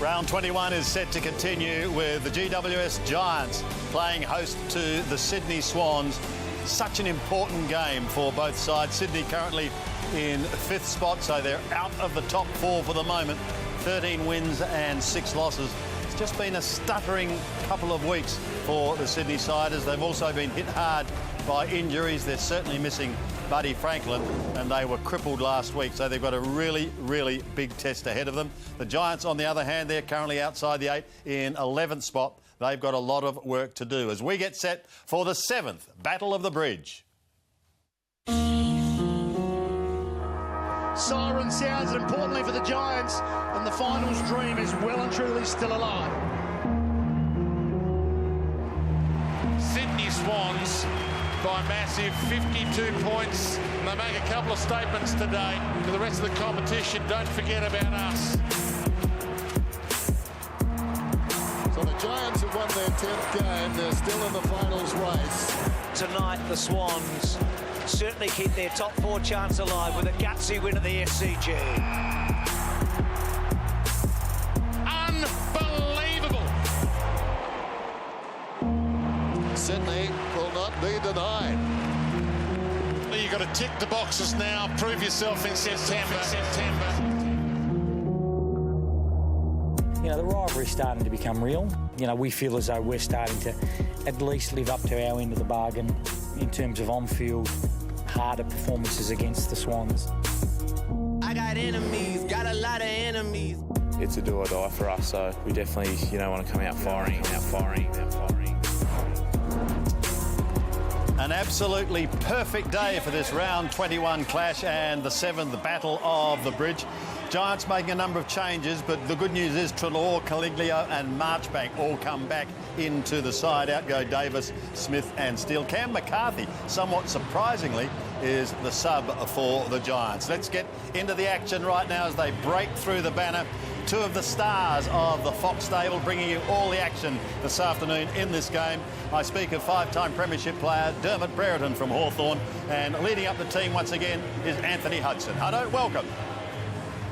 Round 21 is set to continue with the GWS Giants playing host to the Sydney Swans. Such an important game for both sides. Sydney currently in 5th spot, so they're out of the top 4 for the moment. 13 wins and 6 losses. It's just been a stuttering couple of weeks for the Sydney Siders. They've also been hit hard by injuries. They're certainly missing Buddy Franklin, and they were crippled last week, so they've got a really, really big test ahead of them. The Giants, on the other hand, they're currently outside the 8 in 11th spot. They've got a lot of work to do as we get set for the 7th Battle of the Bridge. Siren sounds, and importantly for the Giants, and the finals dream is well and truly still alive. Sydney Swans by massive 52 points. And they make a couple of statements today to the rest of the competition. Don't forget about us. So the Giants have won their 10th game. They're still in the finals race. Tonight, the Swans certainly keep their top 4 chance alive with a gutsy win at the SCG. Unbelievable. Sydney will not be denied. You've got to tick the boxes now. Prove yourself in September. You know, the rivalry's starting to become real. You know, we feel as though we're starting to at least live up to our end of the bargain in terms of on-field, harder performances against the Swans. I got enemies, got a lot of enemies. It's a do or die for us, so we definitely, want to come out firing. An absolutely perfect day for this round 21 clash and the 7th Battle of the Bridge. Giants making a number of changes, but the good news is Treloar, Caliglio and Marchbank all come back into the side. Out go Davis, Smith and Steele. Cam McCarthy, somewhat surprisingly, is the sub for the Giants. Let's get into the action right now as they break through the banner. 2 of the stars of the Fox stable bringing you all the action this afternoon in this game. I speak of 5-time premiership player Dermot Brereton from Hawthorn, and leading up the team once again is Anthony Hudson. Huddo, welcome.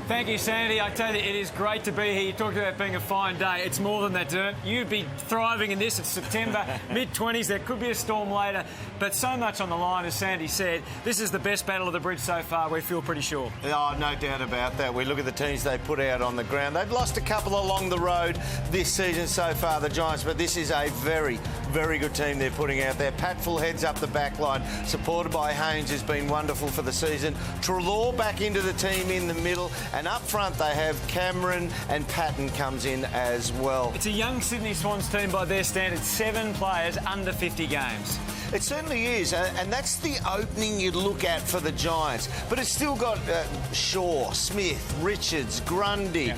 Thank you, Sandy. I tell you, it is great to be here. You talked about being a fine day. It's more than that, Derm. You'd be thriving in this. It's September, mid-20s. There could be a storm later, but so much on the line, as Sandy said. This is the best Battle of the Bridge so far, we feel pretty sure. Oh, no doubt about that. We look at the teams they put out on the ground. They've lost a couple along the road this season so far, the Giants, but this is a very, very good team they're putting out there. Pat full heads up the back line, supported by Haynes, has been wonderful for the season. Treloar back into the team in the middle, and up front they have Cameron, and Patton comes in as well. It's a young Sydney Swans team by their standards, 7 players under 50 games. It certainly is, and that's the opening you'd look at for the Giants. But it's still got Shaw, Smith, Richards, Grundy,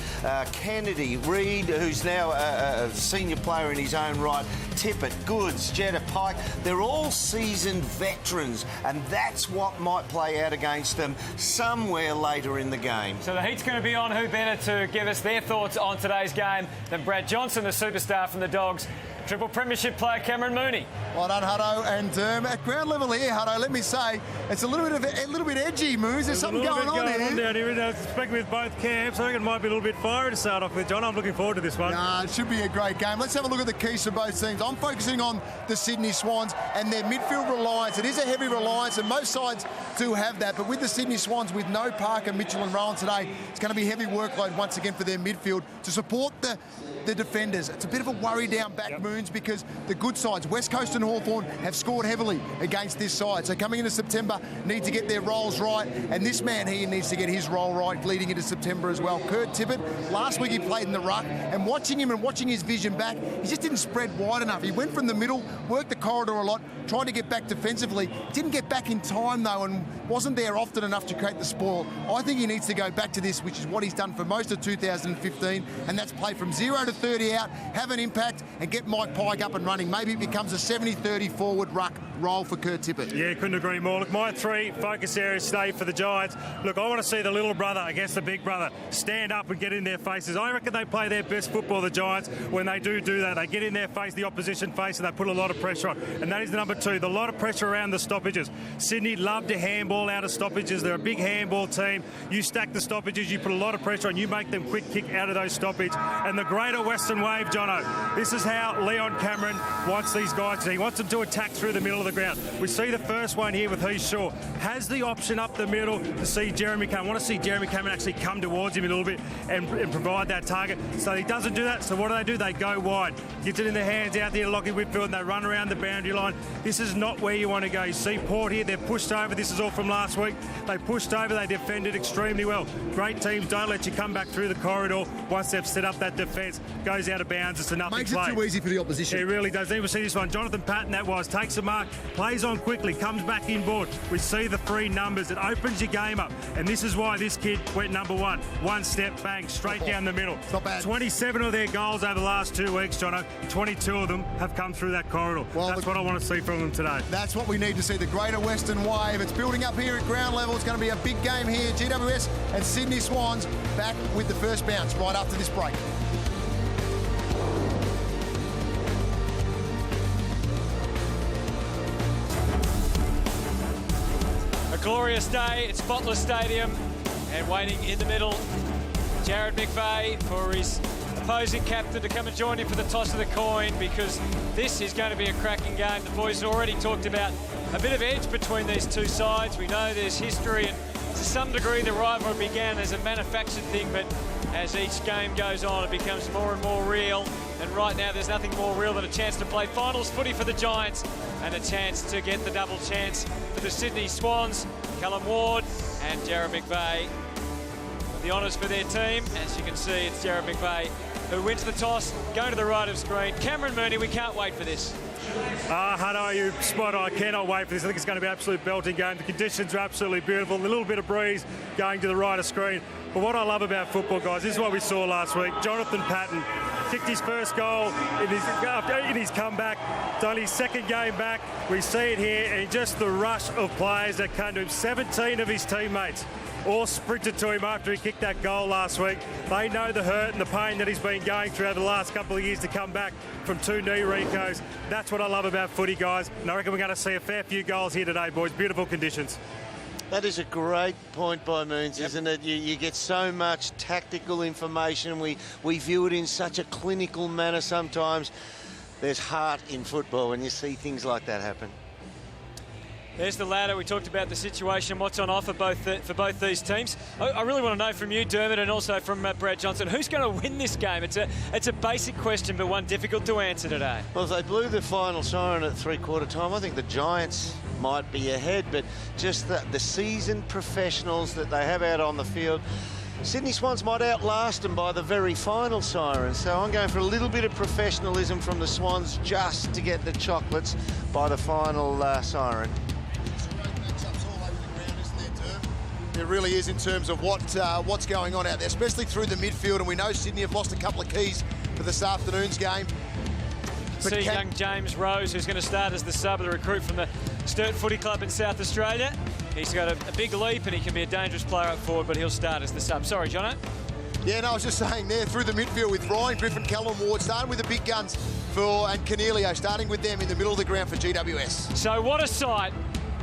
Kennedy, Reid, who's now a senior player in his own right, Tippett, Goods, Jetta, Pike. They're all seasoned veterans, and that's what might play out against them somewhere later in the game. So the heat's going to be on. Who better to give us their thoughts on today's game than Brad Johnson, the superstar from the Dogs, Triple Premiership player Cameron Mooney. Well done, Hutto. And at ground level here, Hutto, let me say, it's a little bit edgy, Moose. There's something going on here. Down here. I suspect with both camps, I think it might be a little bit fiery to start off with, John. I'm looking forward to this one. It should be a great game. Let's have a look at the keys for both teams. I'm focusing on the Sydney Swans and their midfield reliance. It is a heavy reliance, and most sides do have that. But with the Sydney Swans, with no Parker, Mitchell and Rowan today, it's going to be heavy workload once again for their midfield to support the defenders. It's a bit of a worry down back, Moons, because the good sides, West Coast and Hawthorn, have scored heavily against this side. So coming into September, need to get their roles right, and this man here needs to get his role right leading into September as well. Kurt Tippett, last week he played in the ruck, and watching him and watching his vision back, he just didn't spread wide enough. He went from the middle, worked the corridor a lot, tried to get back defensively, didn't get back in time though, and wasn't there often enough to create the spoil. I think he needs to go back to this, which is what he's done for most of 2015, and that's play from 0 to 30 out, have an impact, and get Mike Pike up and running. Maybe it becomes a 70-30 forward ruck role for Kurt Tippett. Yeah, couldn't agree more. Look, my 3 focus areas today for the Giants. Look, I want to see the little brother against the big brother stand up and get in their faces. I reckon they play their best football, the Giants, when they do that. They get in their face, the opposition face, and they put a lot of pressure on. And that is the number 2, the lot of pressure around the stoppages. Sydney love to handball out of stoppages. They're a big handball team. You stack the stoppages, you put a lot of pressure on, you make them quick kick out of those stoppages. And the greater Western Wave, Jono, this is how Leon Cameron wants these guys to. He wants them to attack through the middle of the ground. We see the first one here with Heath Shaw. Has the option up the middle to see Jeremy Cameron. I want to see Jeremy Cameron actually come towards him a little bit and provide that target. So he doesn't do that. So what do? They go wide. Gets it in their hands out there to Lockie Whitfield, and they run around the boundary line. This is not where you want to go. You see Port here. They're pushed over. This is all from last week. They pushed over. They defended extremely well. Great teams don't let you come back through the corridor once they've set up that defence. Goes out of bounds. It's a nothing Makes play. it too easy for the opposition. It really does. Then we see this one. Jonathan Patton, that was. Takes a mark. Plays on quickly. Comes back inboard. We see the 3 numbers. It opens your game up. And this is why this kid went number 1. One step, bang, straight down the middle. It's not bad. 27 of their goals over the last 2 weeks, Jono. 22 of them have come through that corridor. Well, that's what I want to see from them today. That's what we need to see, the greater Western Wave. It's building up here at ground level. It's going to be a big game here. GWS and Sydney Swans back with the first bounce right after this break. A glorious day at Spotless Stadium, and waiting in the middle, Jared McVeigh for his opposing captain to come and join him for the toss of the coin, because this is going to be a cracking game. The boys already talked about a bit of edge between these two sides. We know there's history, and to some degree the rivalry began as a manufactured thing, but as each game goes on it becomes more and more real. And right now there's nothing more real than a chance to play finals footy for the Giants and a chance to get the double chance for the Sydney Swans. Callum Ward and Jared McVeigh, the honours for their team. As you can see, it's Jared McVeigh who wins the toss, going to the right of screen. Cameron Mooney, we can't wait for this. Hutto, you spot on. I cannot wait for this. I think it's going to be an absolute belting game. The conditions are absolutely beautiful. A little bit of breeze going to the right of screen. But what I love about football, guys, this is what we saw last week. Jonathan Patton kicked his first goal in his comeback. It's only his second game back. We see it here, and just the rush of players that came to him. 17 of his teammates all sprinted to him after he kicked that goal last week. They know the hurt and the pain that he's been going through over the last couple of years to come back from 2 knee recos. That's what I love about footy, guys. And I reckon we're going to see a fair few goals here today, boys. Beautiful conditions. That is a great point by Moons, isn't it? You get so much tactical information. We view it in such a clinical manner sometimes. There's heart in football when you see things like that happen. There's the ladder. We talked about the situation, what's on offer for both these teams. I really want to know from you, Dermot, and also from Brad Johnson, who's going to win this game? It's a basic question, but one difficult to answer today. Well, if they blew the final siren at three-quarter time, I think the Giants might be ahead, but just the seasoned professionals that they have out on the field, Sydney Swans might outlast them by the very final siren. So I'm going for a little bit of professionalism from the Swans just to get the chocolates by the final siren. It really is, in terms of what's going on out there, especially through the midfield. And we know Sydney have lost a couple of keys for this afternoon's game. See young James Rose, who's going to start as the sub, the recruit from the Sturt Footy Club in South Australia. He's got a big leap and he can be a dangerous player up forward, but he'll start as the sub. Sorry, Jono. Yeah, no, I was just saying there, through the midfield with Ryan Griffin, Callum Ward, starting with the big guns and Cornelio, starting with them in the middle of the ground for GWS. So what a sight.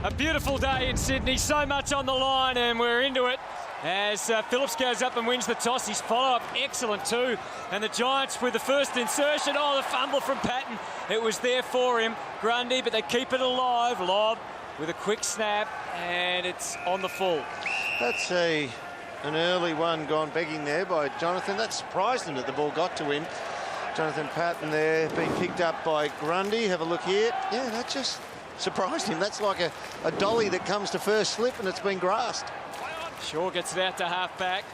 A beautiful day in Sydney, so much on the line, and we're into it as Phillips goes up and wins the toss. His follow-up excellent too, and the Giants with the first insertion. Oh, the fumble from Patton. It was there for him, Grundy, but they keep it alive. Lob with a quick snap, and it's on the full. That's an early one gone begging there by Jonathan. That surprised him that the ball got to him. Jonathan Patton there being picked up by Grundy. Have a look here. Yeah, that just surprised him. That's like a dolly that comes to first slip and it's been grassed. Shaw gets it out to half-back.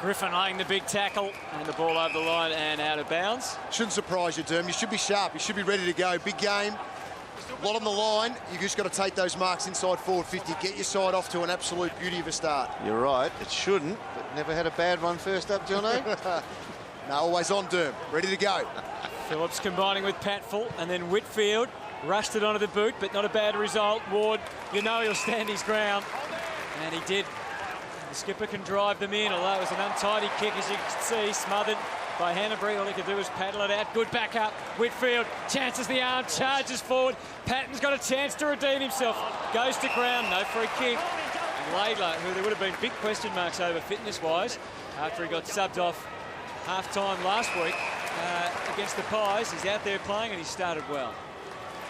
Griffin laying the big tackle and the ball over the line and out of bounds. Shouldn't surprise you, Derm. You should be sharp. You should be ready to go. Big game. A lot on the line. You've just got to take those marks inside forward 50. Get your side off to an absolute beauty of a start. You're right. It shouldn't, but never had a bad one first up, Jono. No, always on, Derm. Ready to go. Phillips combining with Patfull, and then Whitfield Rushed it onto the boot, but not a bad result. Ward, you know he'll stand his ground. And he did. The skipper can drive them in, although it was an untidy kick, as you can see, smothered by Hanbury. All he could do was paddle it out. Good backup. Whitfield chances the arm, charges forward. Patton's got a chance to redeem himself. Goes to ground, no free kick. And Laidler, who there would have been big question marks over fitness-wise, after he got subbed off half-time last week against the Pies, he's out there playing and he started well.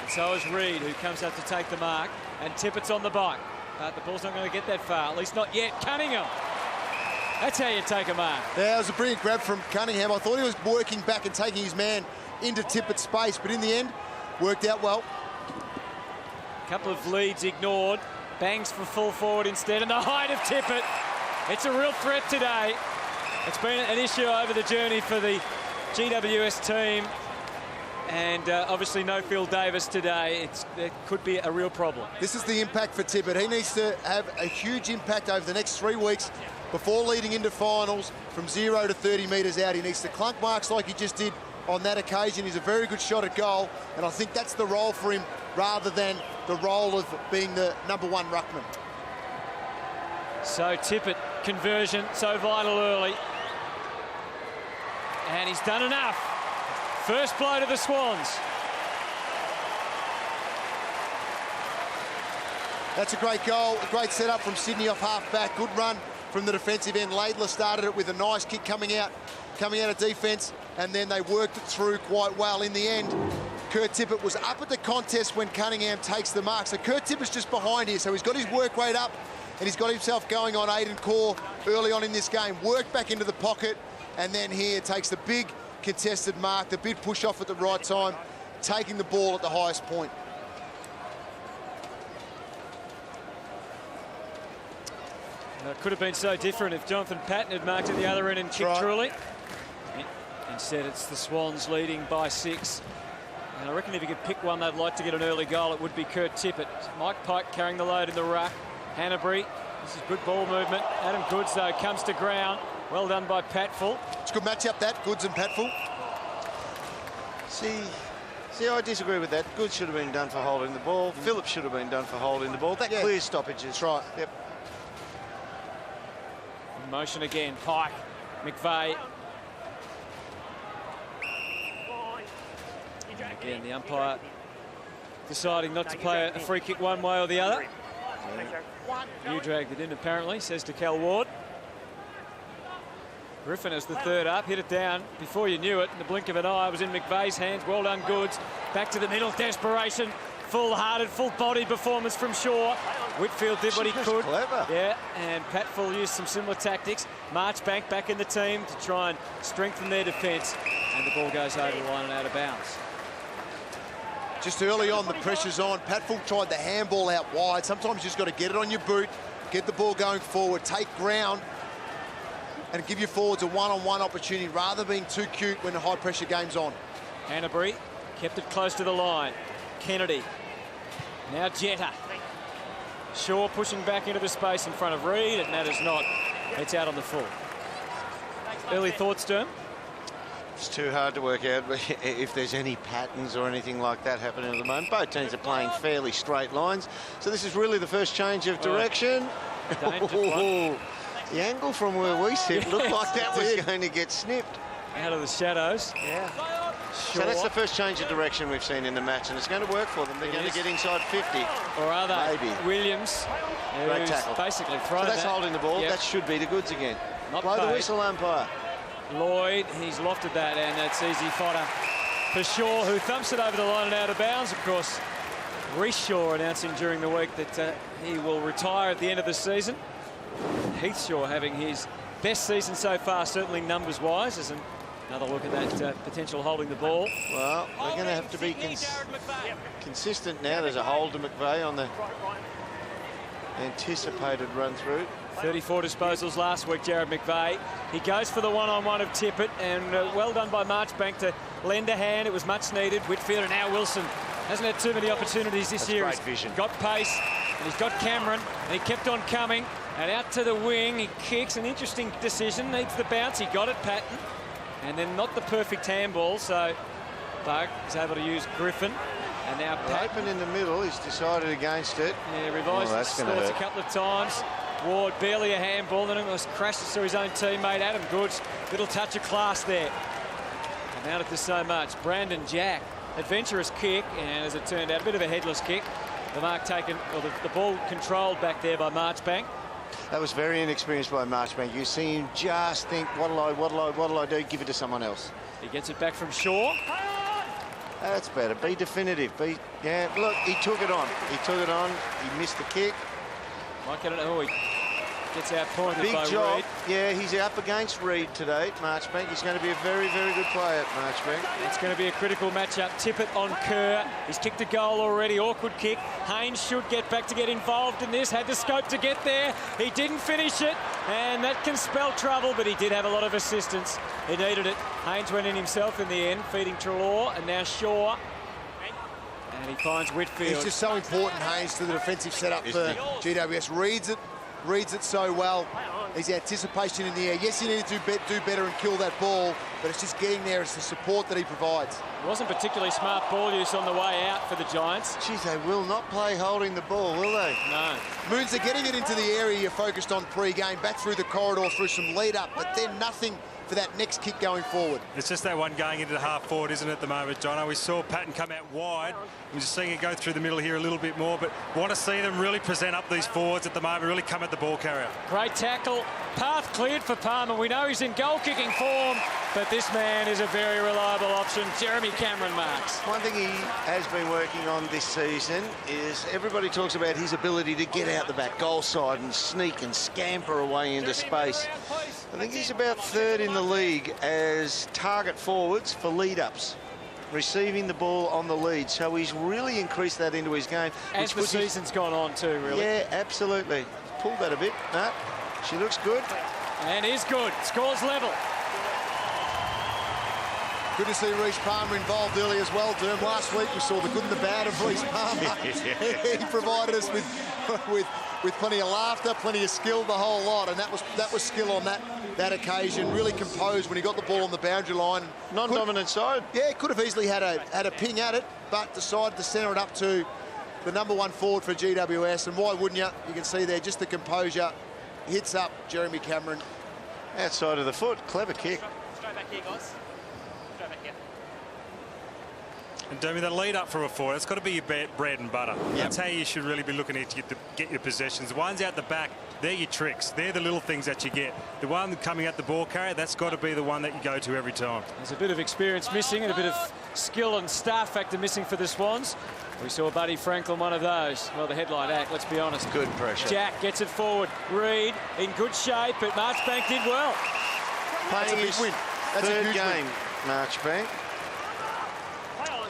And so is Reid, who comes up to take the mark, and Tippett's on the bike. But the ball's not going to get that far, at least not yet. Cunningham. That's how you take a mark. Yeah, it was a brilliant grab from Cunningham. I thought he was working back and taking his man into Tippett's space, but in the end, worked out well. A couple of leads ignored. Bangs for full forward instead, and the height of Tippett. It's a real threat today. It's been an issue over the journey for the GWS team. And obviously no Phil Davis today. It could be a real problem. This is the impact for Tippett. He needs to have a huge impact over the next 3 weeks before leading into finals from 0 to 30 metres out. He needs to clunk marks like he just did on that occasion. He's a very good shot at goal, and I think that's the role for him rather than the role of being the #1 ruckman. So Tippett, conversion, so vital early. And he's done enough. First blow to the Swans. That's a great goal, a great setup from Sydney off half-back. Good run from the defensive end. Laidler started it with a nice kick coming out of defence, and then they worked it through quite well. In the end, Kurt Tippett was up at the contest when Cunningham takes the mark. So Kurt Tippett's just behind here, so he's got his work rate up, and he's got himself going on Aiden Core early on in this game. Worked back into the pocket, and then here takes the big contested mark, the big push off at the right time, taking the ball at the highest point. It could have been so different if Jonathan Patton had marked at the other end and kicked truly. Instead, it's the Swans leading by 6. And I reckon if you could pick one they'd like to get an early goal, it would be Kurt Tippett. Mike Pike carrying the load in the ruck. Hanbury, this is good ball movement. Adam Goods, though, comes to ground. Well done by Patfull. It's a good matchup, that, Goods and Patfull. See, I disagree with that. Goods should have been done for holding the ball. Phillips should have been done for holding the ball. That clears stoppages. That's right. Yep. In motion again, Pike, McVeigh. Again, the umpire deciding not to play a free kick one way or the other. You dragged it in, apparently, says to Cal Ward. Griffin as the third up, hit it down before you knew it. In the blink of an eye, it was in McVeigh's hands. Well done, Goods. Back to the middle, desperation. Full-hearted, full-bodied performance from Shaw. Whitfield did what he could. Clever. Yeah, and Patfull used some similar tactics. Marchbank back in the team to try and strengthen their defence. And the ball goes over the line and out of bounds. Just early on, the pressure's on. Patfull tried the handball out wide. Sometimes you just got to get it on your boot, get the ball going forward, take ground, and give your forwards a one-on-one opportunity rather than being too cute when the high-pressure game's on. Hanbury kept it close to the line. Kennedy. Now Jetta. Shaw pushing back into the space in front of Reid. It matters not. It's out on the full. Early thoughts, Derm? It's too hard to work out if there's any patterns or anything like that happening at the moment. Both teams are playing fairly straight lines. So this is really the first change of direction. The angle from where we sit looked like that was going to get snipped. Out of the shadows. Yeah. Sure. So that's the first change of direction we've seen in the match, and it's going to work for them. They're going to get inside 50. Or are they? Maybe. Williams, great tackle. Basically thrown. So that's holding the ball. Yep. That should be the Goods again. Not Blow paid. the whistle, umpire. Lloyd, he's lofted that, and it's easy fodder for Shaw, who thumps it over the line and out of bounds. Of course, Reece Shaw announcing during the week that he will retire at the end of the season. Heath Shaw having his best season so far, certainly numbers-wise, as another look at that potential holding the ball. Well, they're going to have to be consistent now. There's a hold to McVeigh on the anticipated run-through. 34 disposals last week, Jared McVeigh. He goes for the one-on-one of Tippett, and well done by Marchbank to lend a hand. It was much needed. Whitfield and now Wilson hasn't had too many opportunities this year. Great vision. He's got pace, and he's got Cameron, and he kept on coming. And out to the wing, he kicks. An interesting decision. Needs the bounce. He got it, Patton. And then not the perfect handball, so Bug is able to use Griffin. And now Pat. Open in the middle, he's decided against it. Yeah, revised his thoughts a couple of times. Ward, barely a handball, and almost crashes through his own teammate, Adam Goods. Little touch of class there. And out of this so much. Brandon Jack, adventurous kick, and as it turned out, a bit of a headless kick. The mark taken, or the ball controlled back there by Marchbank. That was very inexperienced by Marchbank. You see him just think, what'll I do? Give it to someone else. He gets it back from Shaw. That's better. Be definitive. Yeah, look, he took it on. He took it on. He missed the kick. Might get it. Oh, he gets outpointed Big by job. Reid. Yeah, he's up against Reid today, Marchbank. He's going to be a very, very good player, Marchbank. It's going to be a critical matchup. Tippett on Kerr. He's kicked a goal already. Awkward kick. Haynes should get back to get involved in this. Had the scope to get there. He didn't finish it, and that can spell trouble, but he did have a lot of assistance. He needed it. Haynes went in himself in the end, feeding Treloar, and now Shaw. And he finds Whitfield. He's just so important, Haynes, to the defensive setup for GWS. Reads it so well. His anticipation in the air. Yes, he needed to do better and kill that ball, but it's just getting there. It's the support that he provides. It wasn't particularly smart ball use on the way out for the Giants. Geez, they will not play holding the ball, will they? No. Moons are getting it into the area you're focused on pre-game, back through the corridor, through some lead-up, but then nothing for that next kick going forward. It's just that one going into the half forward, isn't it, at the moment, Jono? We saw Patton come out wide. We're just seeing it go through the middle here a little bit more, but want to see them really present up these forwards at the moment, really come at the ball carrier. Great tackle. Path cleared for Palmer. We know he's in goal-kicking form, but this man is a very reliable option. Jeremy Cameron marks. One thing he has been working on this season is everybody talks about his ability to get out the back goal side and sneak and scamper away into space. I think he's about third in the league as target forwards for lead-ups, receiving the ball on the lead. So he's really increased that into his game. As the season's gone on too, really. Yeah, absolutely. Pulled that a bit. No, she looks good. And is good. Scores level. Good to see Reece Palmer involved early as well, Derm. Last week we saw the good and the bad of Reece Palmer. He provided us with plenty of laughter, plenty of skill, the whole lot, and that was skill on that occasion. Really composed when he got the ball on the boundary line. Non-dominant side. Yeah, could have easily had a ping at it, but decided to centre it up to the #1 forward for GWS. And why wouldn't you? You can see there just the composure. Hits up Jeremy Cameron. Outside of the foot, clever kick. Straight back here, guys. Straight back here. And Dermy, the lead up for a forward, it's got to be your bread and butter. Yep. That's how you should really be looking at to get your possessions. The ones out the back, they're your tricks. They're the little things that you get. The one coming at the ball carrier, that's got to be the one that you go to every time. There's a bit of experience missing and a bit of skill and star factor missing for the Swans. We saw Buddy Franklin, one of those. Well, the headline act, let's be honest. Good pressure. Jack gets it forward. Reid in good shape, but Marchbank did well. Playing his win. That's third a huge game, win. Marchbank.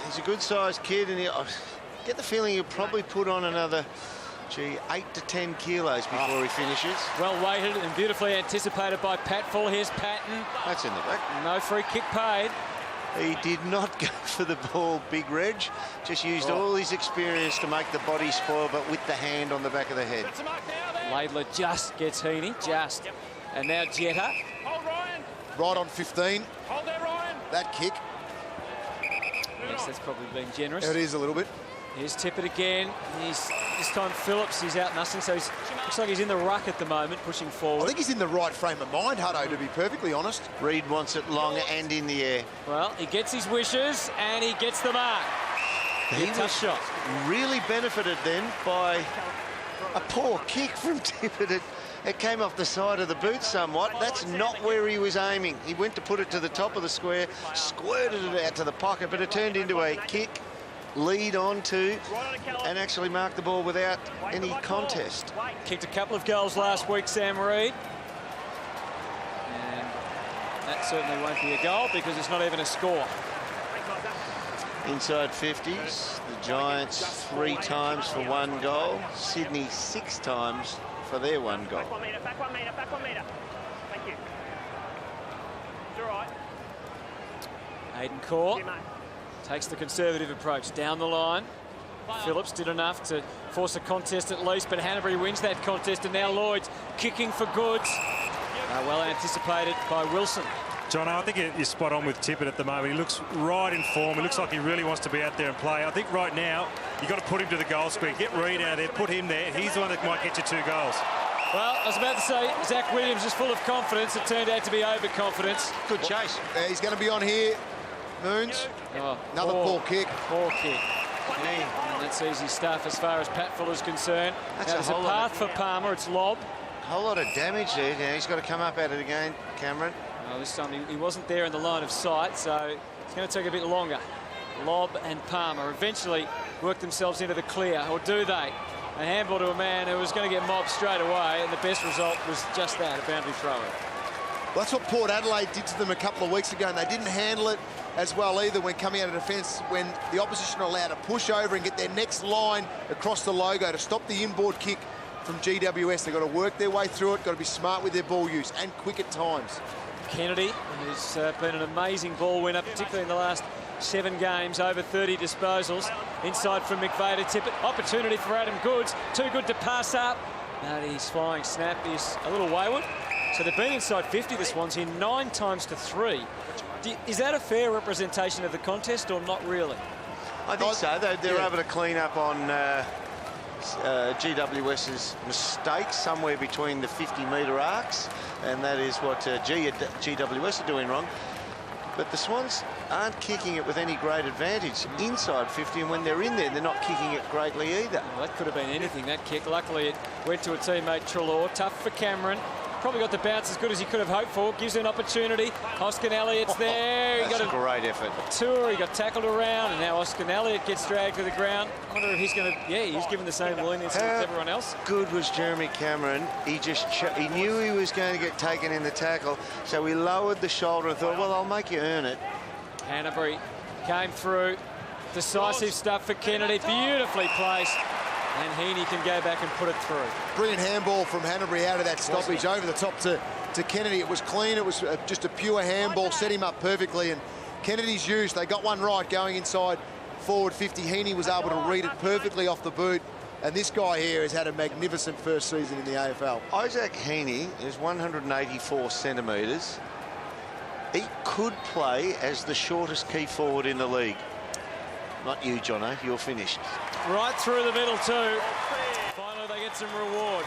He's a good-sized kid, and I get the feeling he'll probably put on another, 8 to 10 kilos before he finishes. Well weighted and beautifully anticipated by Patful. Here's Patton. That's in the back. No free kick paid. He did not go for the ball, Big Reg. Just used all his experience to make the body spoil, but with the hand on the back of the head. Laidler just gets Heaney, just. And now Jetta. Hold Ryan. Right on 15. Hold there, Ryan. That kick. Yes, that's probably been generous. It is a little bit. Here's Tippett again. This time Phillips is out nothing, so looks like he's in the ruck at the moment, pushing forward. I think he's in the right frame of mind, Hutto, to be perfectly honest. Reid wants it long and in the air. Well, he gets his wishes and he gets the mark. He tough shot. Really benefited then by a poor kick from Tippett. It came off the side of the boot somewhat. That's not where he was aiming. He went to put it to the top of the square, squirted it out to the pocket, but it turned into a kick, lead on to, and actually marked the ball without any contest. Kicked a couple of goals last week, Sam Reid. And that certainly won't be a goal because it's not even a score. Inside 50s, the Giants 3 times for 1 goal, Sydney 6 times for their 1 goal. Back 1 metre, back 1 metre, back 1 metre. Thank you. It's all right. Aidan Corr takes the conservative approach down the line. Phillips did enough to force a contest at least, but Hanbury wins that contest, and now Lloyd's kicking for goods. Well anticipated by Wilson. John, I think you're spot on with Tippett at the moment. He looks right in form. He looks like he really wants to be out there and play. I think right now you've got to put him to the goal square. Get Reid out of there, put him there. He's the one that might get you 2 goals. Well, I was about to say, Zach Williams is full of confidence. It turned out to be overconfidence. Good chase. He's going to be on here. Moons. Another poor kick. Poor kick. And that's easy stuff as far as Pat Fuller's concerned. There's a path for Palmer. It's lob. A whole lot of damage there. Now he's got to come up at it again, Cameron. Well, this time he wasn't there in the line of sight, so it's going to take a bit longer. Lob and Palmer eventually work themselves into the clear, or do they? A handball to a man who was going to get mobbed straight away, and the best result was just that, a boundary throw-in. Well, that's what Port Adelaide did to them a couple of weeks ago, and they didn't handle it as well either when coming out of defence, when the opposition are allowed to push over and get their next line across the logo to stop the inboard kick from GWS. They've got to work their way through it, got to be smart with their ball use and quick at times. Kennedy, who's been an amazing ball winner, particularly in the last 7 games, over 30 disposals. Inside from McVeigh to Tippett. Opportunity for Adam Goods. Too good to pass up. But his flying snap is a little wayward. So they've been inside 50, the Swans, here 9 times to 3. Is that a fair representation of the contest or not really? I think so. They're able to clean up on GWS's mistakes somewhere between the 50-metre arcs, and that is what GWS are doing wrong. But the Swans aren't kicking it with any great advantage inside 50, and when they're in there, they're not kicking it greatly either. Well, that could have been anything, that kick. Luckily, it went to a teammate, Treloar. Tough for Cameron. Probably got the bounce as good as he could have hoped for. Gives an opportunity. Oscar Elliott's there. He got a great effort. A tour. He got tackled around, and now Oscar Elliott gets dragged to the ground. I wonder if he's going to... Yeah, he's given the same leniency as everyone else. Good was Jeremy Cameron. He knew he was going to get taken in the tackle, so he lowered the shoulder and thought, well, I'll make you earn it. Hanbury came through. Decisive stuff for Kennedy. Beautifully placed. And Heaney can go back and put it through. Brilliant handball from Hanbury out of that stoppage over the top to Kennedy. It was clean. It was just a pure handball. Set him up perfectly. And Kennedy's used. They got one right going inside forward 50. Heaney was able to read it perfectly off the boot. And this guy here has had a magnificent first season in the AFL. Isaac Heaney is 184 centimetres. He could play as the shortest key forward in the league. Not you, Jono. You're finished. Right through the middle too. Finally, they get some reward.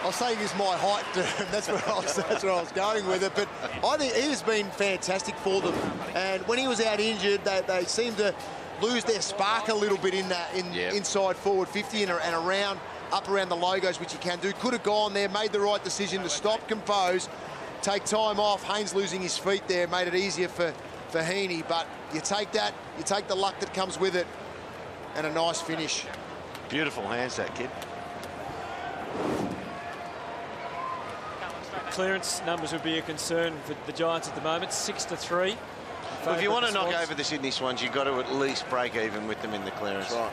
I'll say he's my height. That's where I was going with it. But I think he has been fantastic for them. And when he was out injured, they seemed to lose their spark a little bit in that inside forward 50 and around up around the logos, which he can do. Could have gone there, made the right decision to stop, compose, take time off. Haynes losing his feet there made it easier for Heaney, but you take that, you take the luck that comes with it, and a nice finish. Beautiful hands, that kid. Clearance numbers would be a concern for the Giants at the moment, 6-3. Well, if you want to knock over the Sydney Swans, you've got to at least break even with them in the clearance. Right.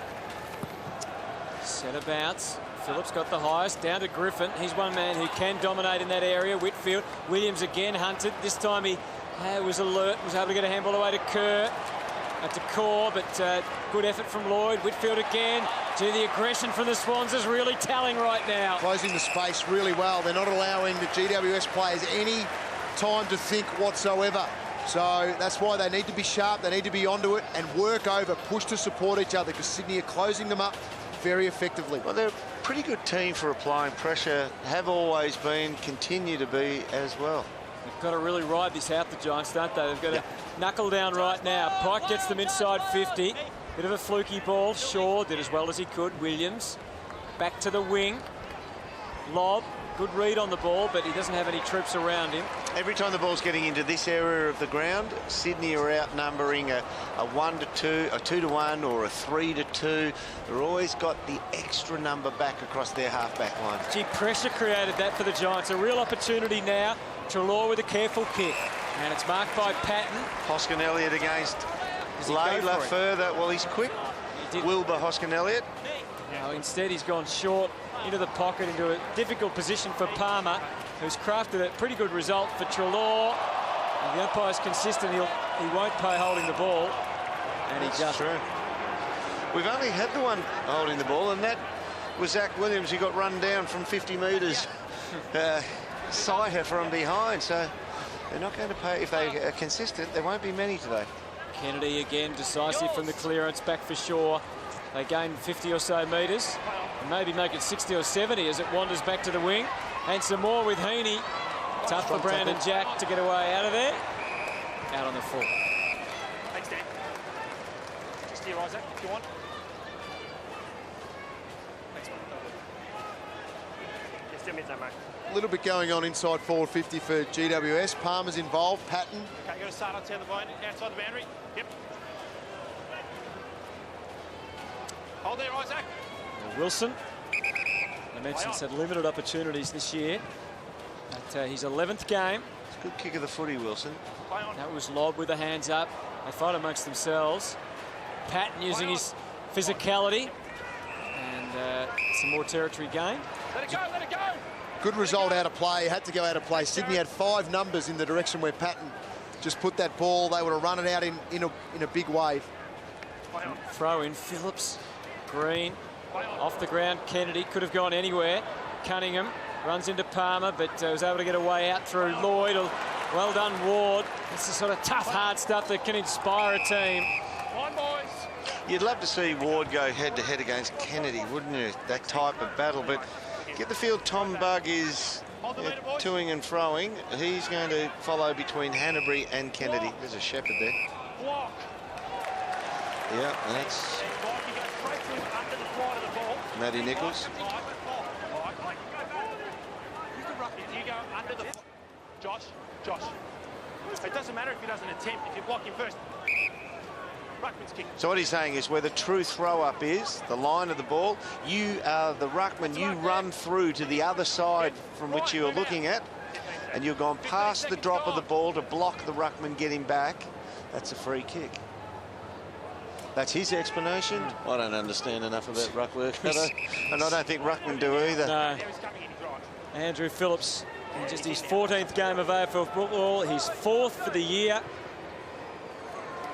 Centre bounce. Phillips got the highest, down to Griffin. He's one man who can dominate in that area. Whitfield. Williams again hunted. This time he was alert, was able to get a handball away to Kerr. To Core, but good effort from Lloyd. Whitfield again. The aggression from the Swans is really telling right now. Closing the space really well. They're not allowing the GWS players any time to think whatsoever. So that's why they need to be sharp. They need to be onto it and work over, push to support each other, because Sydney are closing them up very effectively. Well, they're a pretty good team for applying pressure. Have always been, continue to be as well. They've got to really ride this out, the Giants, don't they? They've got to knuckle down right now. Pike gets them inside 50. Bit of a fluky ball. Shaw did as well as he could. Williams back to the wing. Lob. Good read on the ball, but he doesn't have any troops around him. Every time the ball's getting into this area of the ground, Sydney are outnumbering a 1-2, a 2-1 or a 3-2. They've always got the extra number back across their half-back line. Gee, pressure created that for the Giants. A real opportunity now. Treloar with a careful kick. And it's marked by Patton. Hoskin Elliott against Laidler further. Well, he's quick. Wilbur Hoskin Elliott. No, instead, he's gone short into the pocket, into a difficult position for Palmer, who's crafted a pretty good result for Treloar. And the umpire's consistent. He won't pay holding the ball. And he just... True. We've only had the one holding the ball, and that was Zach Williams. He got run down from 50 metres. sighter from behind, so they're not going to pay. If they are consistent, there won't be many today. Kennedy again decisive from the clearance, back for Shaw. They gain 50 or so metres, and maybe make it 60 or 70 as it wanders back to the wing. And some more with Heaney. Tough for Brandon Jack to get away out of there. Out on the full. Thanks, Dan. Just here, Isaac, if you want. Thanks, mate. Yeah, still mid-zone, mate. A little bit going on inside forward 50 for GWS. Palmer's involved, Patton. Okay, got to start outside the boundary. Yep. Hold there, Isaac. Wilson, I mentioned, had limited opportunities this year. But his 11th game. It's a good kick of the footy, Wilson. That was lobbed with the hands up. They fight amongst themselves. Patton using his physicality. And some more territory gained. Let it go, let it go. Good result out of play, had to go out of play. Sydney had 5 numbers in the direction where Patton just put that ball. They would have run it out in a big wave. Throw in Phillips, Green, off the ground. Kennedy could have gone anywhere. Cunningham runs into Palmer, but was able to get away out through Lloyd. Well done, Ward. It's the sort of tough, hard stuff that can inspire a team. On, boys. You'd love to see Ward go head-to-head against Kennedy, wouldn't you? That type of battle, but get the feel Tom Bugg is toing and froing. He's going to follow between Hanbury and Kennedy. There's a Shepherd there. Block. Yeah, that's Matty Nichols. You go under the... Josh. It doesn't matter if he doesn't attempt, if you block him first. Ruckman's kick. So what he's saying is where the true throw-up is, the line of the ball, you are the ruckman, you run through to the other side from which you're looking at, and you've gone past the drop of the ball to block the ruckman getting back. That's a free kick. That's his explanation. I don't understand enough about ruck work, and I don't think ruckmen do either. No. Andrew Phillips, in just his 14th game of AFL football, his 4th for the year.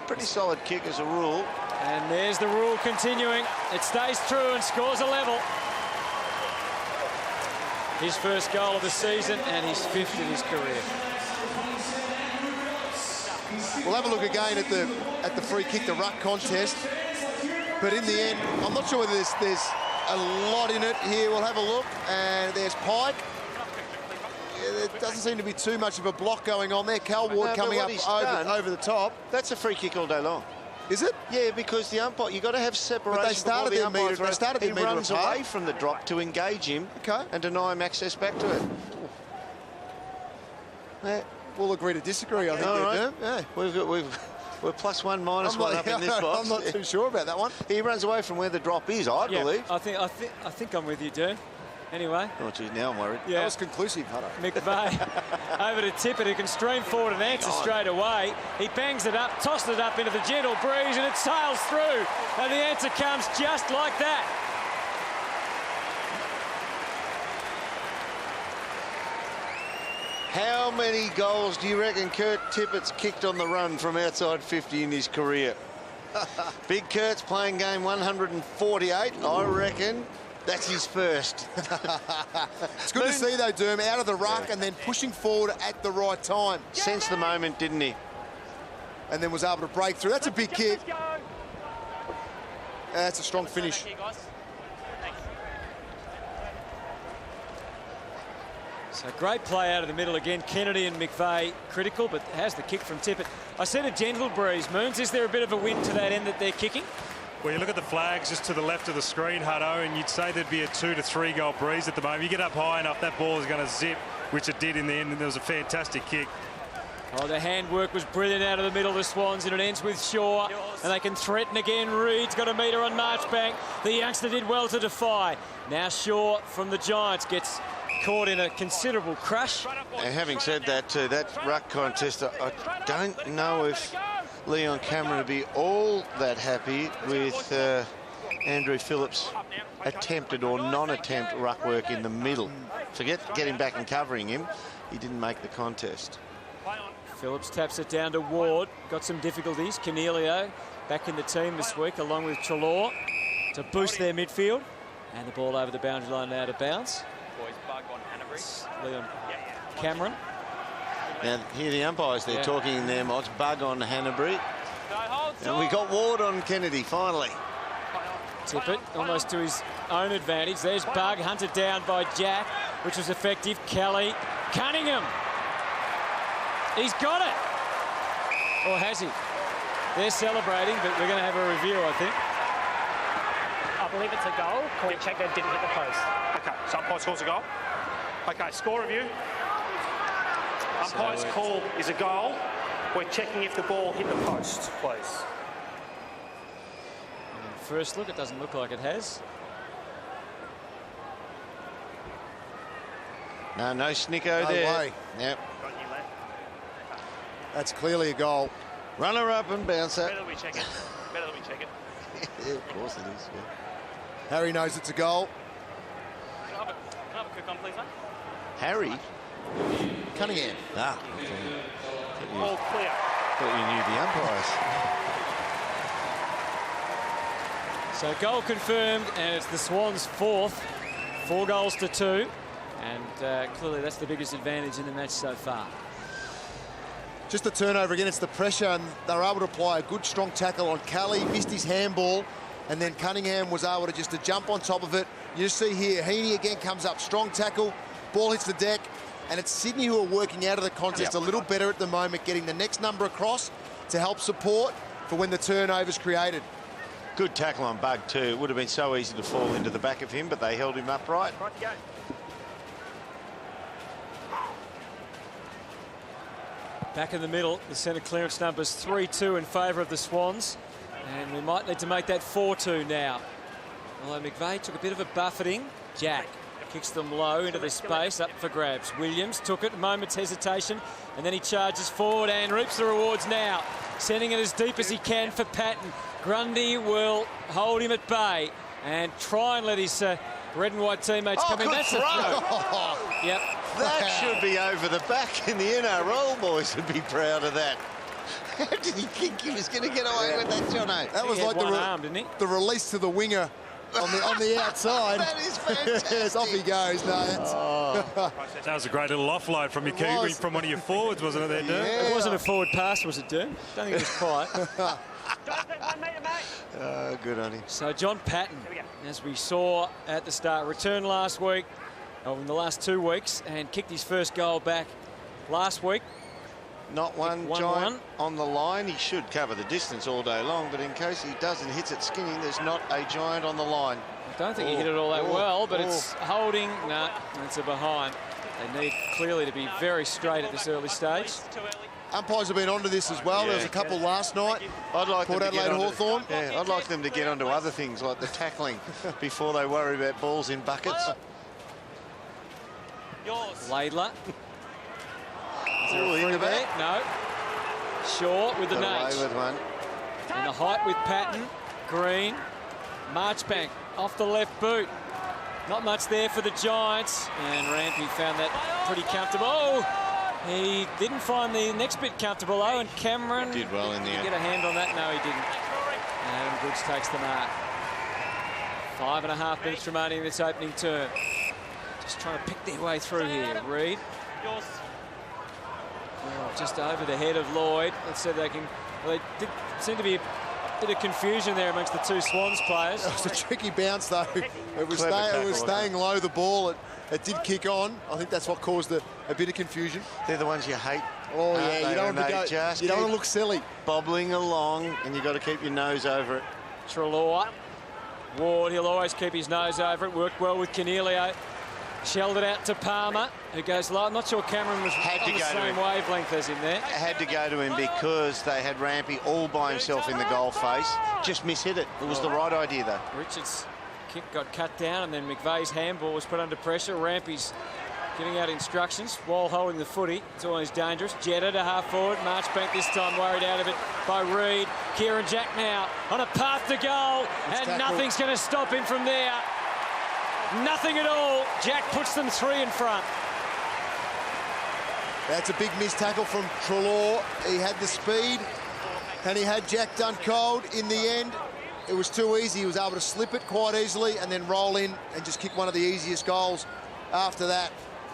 Pretty solid kick as a rule. And there's the rule continuing. It stays true and scores a level. His first goal of the season and his 5th in his career. We'll have a look again at the free kick, the ruck contest. But in the end, I'm not sure whether there's a lot in it here. We'll have a look. And there's Pike. There doesn't seem to be too much of a block going on there. Cal Ward coming up over the top. That's a free kick all day long. Is it? Yeah, because the umpire, you've got to have separation. But they started their metre. They started their metre apart. He runs away from the drop to engage him and deny him access back to it. Yeah, we'll agree to disagree, I think. Right. Yeah. We're +1, -1 up in this box. I'm not too sure about that one. He runs away from where the drop is, I believe. I think I'm with you, Dern. Anyway. Oh, geez, now I'm worried. Yeah. That was conclusive, Hutto. McVeigh over to Tippett, who can stream forward and answer straight away. He bangs it up, tosses it up into the gentle breeze, and it sails through. And the answer comes just like that. How many goals do you reckon Kurt Tippett's kicked on the run from outside 50 in his career? Big Kurt's playing game 148. I reckon that's his first. It's good to see, though, Derm, out of the ruck and then pushing forward at the right time. Sensed the moment, didn't he? And then was able to break through. That's a big kick. That's a strong finish. So great play out of the middle again. Kennedy and McVeigh critical, but has the kick from Tippett. I said a gentle breeze. Moons, is there a bit of a wind to that end that they're kicking? Well, you look at the flags just to the left of the screen, Hutto, and you'd say there'd be a 2 to 3 goal breeze at the moment. You get up high enough, that ball is going to zip, which it did in the end, and there was a fantastic kick. Oh, the handwork was brilliant out of the middle of the Swans, and it ends with Shaw, and they can threaten again. Reed's got a metre on Marchbank. The youngster did well to defy. Now Shaw from the Giants gets caught in a considerable crush. And having said that, too, that ruck contest, I don't know if Leon Cameron would be all that happy with Andrew Phillips' attempted or non-attempt ruck work in the middle. Forget getting back and covering him. He didn't make the contest. Phillips taps it down to Ward. Got some difficulties. Cornelio back in the team this week, along with Treloar, to boost their midfield. And the ball over the boundary line now to bounce. Leon Cameron. Now, here the umpires, they're talking in their minds. Bug on Hanbury. And we got Ward on Kennedy, finally. Tippett almost to his own advantage. There's Bug, hunted down by Jack, which was effective. Kelly, Cunningham. He's got it. Or has he? They're celebrating, but we're going to have a review, I think. I believe it's a goal. Court check that didn't hit the post. Okay, so umpire scores a goal. Okay, score review. Umpire's call is a goal. We're checking if the ball hit the post, please. First look, it doesn't look like it has. No snicko No there. way. Yep. That's clearly a goal. Runner up and bouncer. Better that we check it. Better that we check it. Yeah, of course it is. Yeah. Harry knows it's a goal. Can I have a quick on, please, mate? Harry? Cunningham. Ah. All clear. Thought you knew the umpires. So goal confirmed, and it's the Swans' fourth. 4 goals to 2. And clearly that's the biggest advantage in the match so far. Just the turnover again, it's the pressure, and they were able to apply a good strong tackle on Kelly, missed his handball, and then Cunningham was able to jump on top of it. You just see here, Heaney again comes up, strong tackle, ball hits the deck, and it's Sydney who are working out of the contest a little better at the moment, getting the next number across to help support for when the turnover's created. Good tackle on Bug too. It would have been so easy to fall into the back of him, but they held him upright. Right to go. Back in the middle, the centre clearance numbers 3-2 in favour of the Swans. And we might need to make that 4-2 now. Although McVeigh took a bit of a buffeting. Jack kicks them low into the space, up for grabs. Williams took it, a moment's hesitation, and then he charges forward and reaps the rewards now. Sending it as deep as he can for Patton. Grundy will hold him at bay and try and let his red and white teammates come in. Good That's throw. a throw. Yep. That should be over the back, and the NRL boys would be proud of that. How did he think he was going to get away with that, Jono? That was like the release to the winger on the outside. That is fantastic. Yes, off he goes. No, that's... That was a great little offload from your keeper, from one of your forwards, wasn't it there, Durham? Yeah. It wasn't a forward pass, was it, Durham? Don't think it was quite. Good on him. So John Patton, as we saw at the start, returned last week, in the last 2 weeks, and kicked his first goal back last week. Not one giant on the line. He should cover the distance all day long, but in case he doesn't hit it skinny, there's not a giant on the line. I don't think he hit it all that well, but it's holding. No, it's a behind. They need clearly to be very straight at this early stage. Umpires have been onto this as well. Yeah. There was a couple last night. I'd like Port them to get Adelaide onto, Hawthorn. Yeah, I'd like them to get onto other things like the tackling before they worry about balls in buckets. Laidler. Oh, in the back. No. Shaw with the Got nudge. away with one. In the height with Patton. Green. Marchbank off the left boot. Not much there for the Giants. And Rampy found that pretty comfortable. Oh, he didn't find the next bit comfortable, though. And Cameron Did well in the get a hand on that. No, he didn't. And Goods takes the mark. 5.5 minutes remaining in this opening term. Just trying to pick their way through here. Reid. Just over the head of Lloyd. Let's see if they can. Well, they did seem to be a bit of confusion there amongst the 2 Swans players. It was a tricky bounce, though. It was staying low, the ball. It did kick on. I think that's what caused a bit of confusion. They're the ones you hate. Oh, yeah, you don't want to go. You don't want to look silly. Bobbling along, and you've got to keep your nose over it. Treloar. Ward, he'll always keep his nose over it. Worked well with Cornelio. Shelled it out to Palmer, who goes low. I'm not sure Cameron was on the same wavelength as him there. Had to go to him because they had Rampy all by himself in the goal face. Just mishit it. It was the right idea, though. Richards' kick got cut down, and then McVeigh's handball was put under pressure. Rampy's giving out instructions while holding the footy. It's always dangerous. Jetta to half forward. Marchbank this time worried out of it by Reid. Kieran Jack now on a path to goal, and nothing's going to stop him from there. Nothing at all. Jack puts them 3 in front. That's a big missed tackle from Treloar. He had the speed, and he had Jack done cold. In the end, it was too easy. He was able to slip it quite easily and then roll in and just kick one of the easiest goals after that.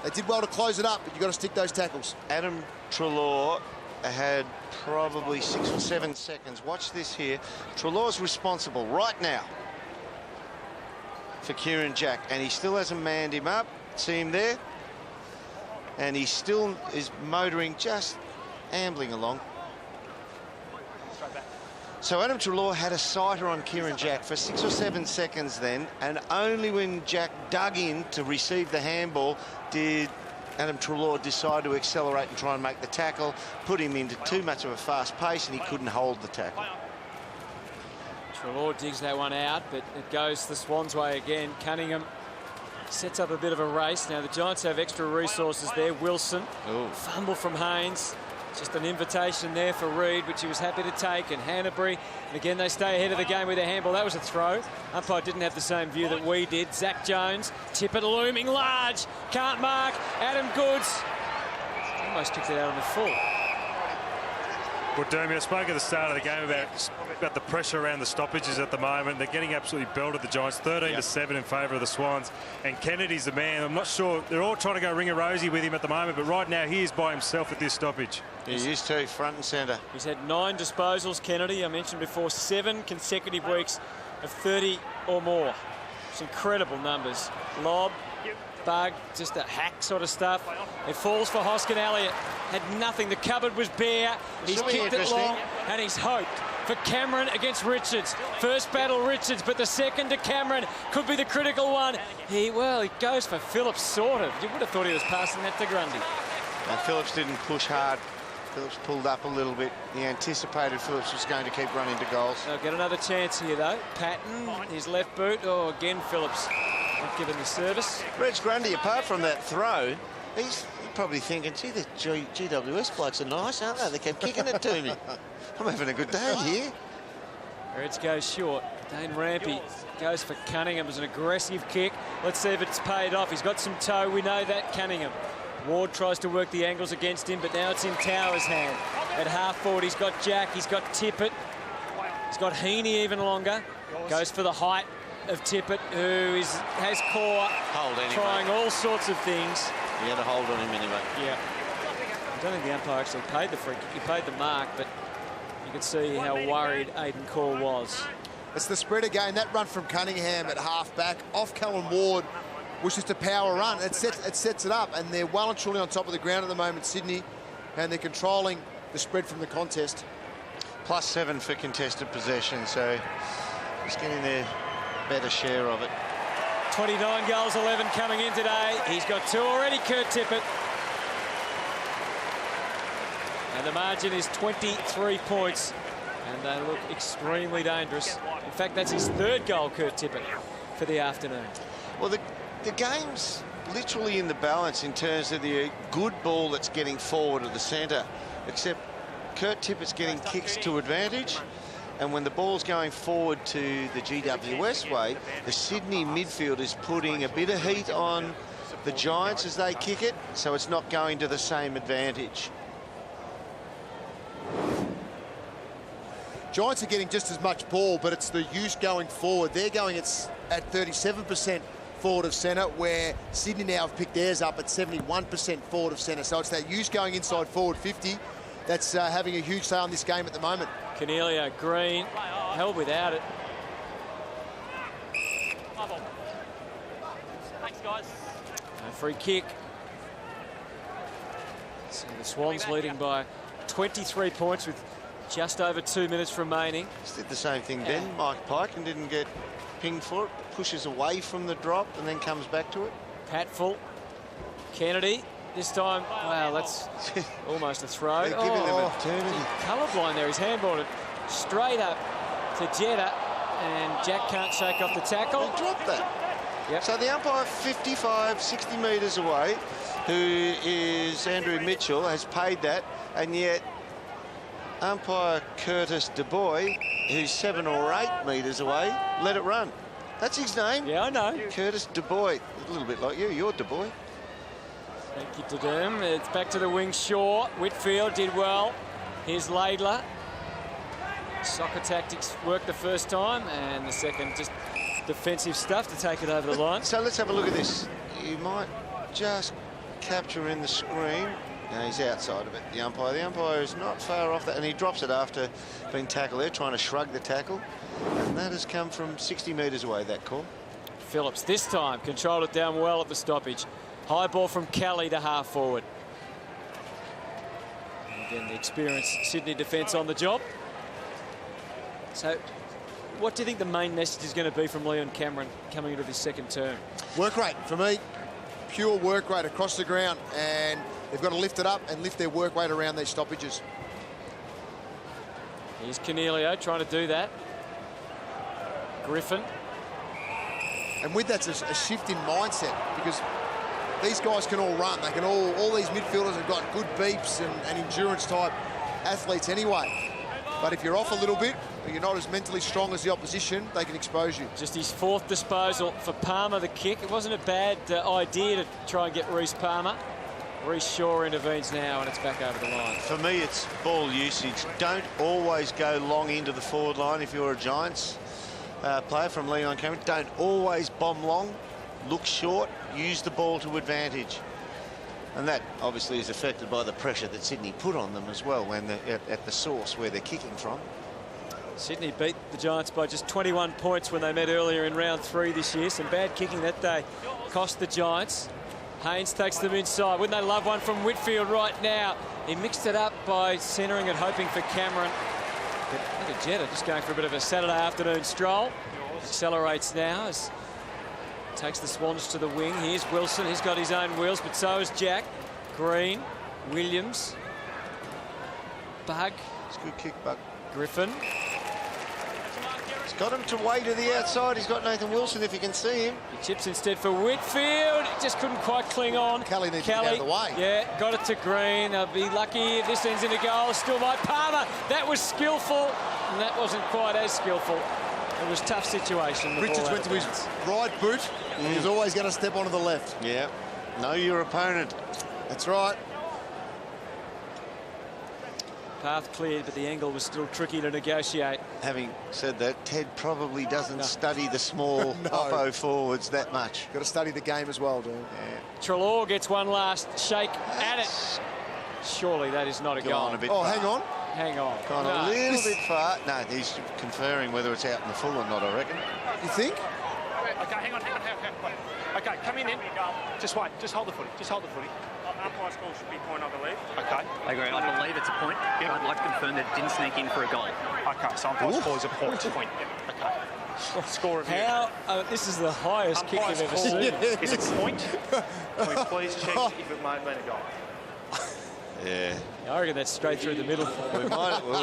They did well to close it up, but you've got to stick those tackles. Adam Treloar had probably 6 or 7 seconds. Watch this here. Treloar's responsible right now for Kieran Jack, and he still hasn't manned him up. See him there? And he still is motoring, just ambling along. So Adam Treloar had a sighter on Kieran Jack for 6 or 7 seconds then, and only when Jack dug in to receive the handball did Adam Treloar decide to accelerate and try and make the tackle, put him into too much of a fast pace, and he couldn't hold the tackle. Treloar digs that one out, but it goes the Swans' way again. Cunningham sets up a bit of a race. Now the Giants have extra resources there. Wilson, fumble from Haynes. Just an invitation there for Reid, which he was happy to take, and Hanbury. And again, they stay ahead of the game with their handball. That was a throw. Umpire didn't have the same view that we did. Zach Jones, Tippett looming large. Can't mark. Adam Goods almost kicked it out on the full. Well, Dermy, I spoke at the start of the game about the pressure around the stoppages at the moment. They're getting absolutely belted, the Giants, 13-7 in favour of the Swans. And Kennedy's the man. I'm not sure. They're all trying to go ring-a-rosy with him at the moment, but right now he is by himself at this stoppage. He used to, front and centre. He's had 9 disposals, Kennedy. I mentioned before, 7 consecutive weeks of 30 or more. It's incredible numbers. Lob, bug, just a hack sort of stuff. It falls for Hoskin Elliott. Had nothing. The cupboard was bare. He's kicked it long, and he's hoped for Cameron against Richards. First battle, Richards, but the second to Cameron could be the critical one. He goes for Phillips, sort of. You would have thought he was passing that to Grundy. And Phillips didn't push hard. Phillips pulled up a little bit. He anticipated Phillips was going to keep running to goals. They'll get another chance here, though. Patton, his left boot. Oh, again, Phillips not given the service. Reg Grundy, apart from that throw, he's probably thinking, gee, the GWS blokes are nice, aren't they? They kept kicking it to me. I'm having a good day here. Reds goes short. Dane Rampy goes for Cunningham as an aggressive kick. Let's see if it's paid off. He's got some toe. We know that, Cunningham. Ward tries to work the angles against him, but now it's in Towers' hand. At half forward, he's got Jack, he's got Tippett. He's got Heaney even longer. Goes for the height of Tippett, who has core, trying all sorts of things. He had a hold on him anyway. Yeah. I don't think the umpire actually paid the free kick. He paid the mark, but you could see how worried Aiden Core was. It's the spread again. That run from Cunningham at half-back, off Callum Ward, was just a power run. It sets it up, and they're well and truly on top of the ground at the moment, Sydney, and they're controlling the spread from the contest. +7 for contested possession, so he's getting their better share of it. 29 goals, 11 coming in today. He's got 2 already, Kurt Tippett. And the margin is 23 points, and they look extremely dangerous. In fact, that's his 3rd goal, Kurt Tippett, for the afternoon. Well, the game's literally in the balance in terms of the good ball that's getting forward of the centre, except Kurt Tippett's getting kicks to advantage, and when the ball's going forward to the GWS way, the Sydney midfield is putting a bit of heat on the Giants as they kick it, so it's not going to the same advantage. Giants are getting just as much ball, but it's the use going forward. They're going at 37% forward of centre, where Sydney now have picked theirs up at 71% forward of centre. So it's that use going inside forward 50 that's having a huge say on this game at the moment. Cornelia, Green, held without it. Thanks, guys. A free kick. So the Swans leading by 23 points with just over 2 minutes remaining. Just did the same thing then, Mike Pike, and didn't get pinged for it. Pushes away from the drop and then comes back to it. Patfull, Kennedy. This time, wow, that's almost a throw. They're giving them eternity. Colourblind there. He's handballed it straight up to Jetta, and Jack can't shake off the tackle. They dropped that. Yep. So the umpire 55, 60 metres away, who is Andrew Mitchell, has paid that, and yet umpire Curtis DuBois, who's 7 or 8 metres away, let it run. That's his name. Yeah, I know. Curtis DuBois. A little bit like you. You're DuBois. Thank you to them. It's back to the wing. Shaw. Whitfield did well. Here's Laidler. Soccer tactics worked the first time, and the second just defensive stuff to take it over the line. So let's have a look at this. You might just capture in the screen. Now he's outside of it, the umpire. The umpire is not far off that, and he drops it after being tackled there, trying to shrug the tackle. And that has come from 60 metres away, that call. Phillips this time controlled it down well at the stoppage. High ball from Kelly to half forward. And again, the experienced Sydney defence on the job. So, what do you think the main message is going to be from Leon Cameron coming into this second term? Work rate, for me. Pure work rate across the ground, and they've got to lift it up and lift their work rate around these stoppages. Here's Cornelio trying to do that. Griffin. And with that, a shift in mindset, because these guys can all run. They can all these midfielders have got good beeps and endurance type athletes anyway. But if you're off a little bit, or you're not as mentally strong as the opposition, they can expose you. Just his fourth disposal for Palmer, the kick. It wasn't a bad idea to try and get Reece Palmer. Reece Shaw intervenes now, and it's back over the line. For me, it's ball usage. Don't always go long into the forward line if you're a Giants player from Leon Cameron. Don't always bomb long. Look short. Use the ball to advantage. And that obviously is affected by the pressure that Sydney put on them as well when they're at the source where they're kicking from. Sydney beat the Giants by just 21 points when they met earlier in round 3 this year. Some bad kicking that day cost the Giants. Haynes takes them inside. Wouldn't they love one from Whitfield right now? He mixed it up by centering it, hoping for Cameron. But look at Jetta just going for a bit of a Saturday afternoon stroll. Accelerates now as takes the Swans to the wing. Here's Wilson. He's got his own wheels, but so is Jack. Green, Williams, Bug. It's a good kick, Bug. Griffin. He's got him to way to the outside. He's got Nathan Wilson if you can see him. He chips instead for Whitfield. He just couldn't quite cling on. Kelly needs to get out of the way. Yeah, got it to Green. They'll be lucky if this ends in a goal. Still by Palmer. That was skillful, and that wasn't quite as skillful. It was a tough situation. Richards went to his right boot, and he was always going to step onto the left. Yeah, know your opponent. That's right. Path cleared, but the angle was still tricky to negotiate. Having said that, Ted probably doesn't study the small oppo forwards that much. Got to study the game as well, dude. Yeah. Treloar gets one last shake at it. Surely that is not a goal. A bit far. Hang on. Hang on. Gone a little bit far. No, he's conferring whether it's out in the full or not, I reckon. You think? Okay, hang on. Okay, come in. Just wait. Just hold the footy. Just hold the footy. Umpire score should be point, I believe. Okay. I agree. I believe it's a point. Yeah. I'd like to confirm that it didn't sneak in for a goal. Okay, so umpire score is a point. Okay. Score review. How? This is the highest kick you've ever seen. Is it point? Please check if it may have been a goal. Yeah. I reckon that's straight through the middle.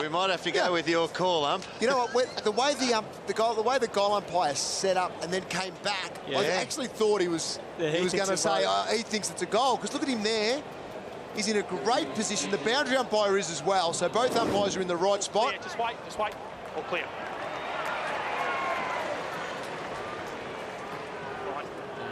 we might have to go with your call, ump. You know what? The way the goal umpire set up and then came back, I actually thought he was going to say he thinks it's a goal. Because look at him there. He's in a great position. The boundary umpire is as well. So both umpires are in the right spot. Clear, just wait. All clear.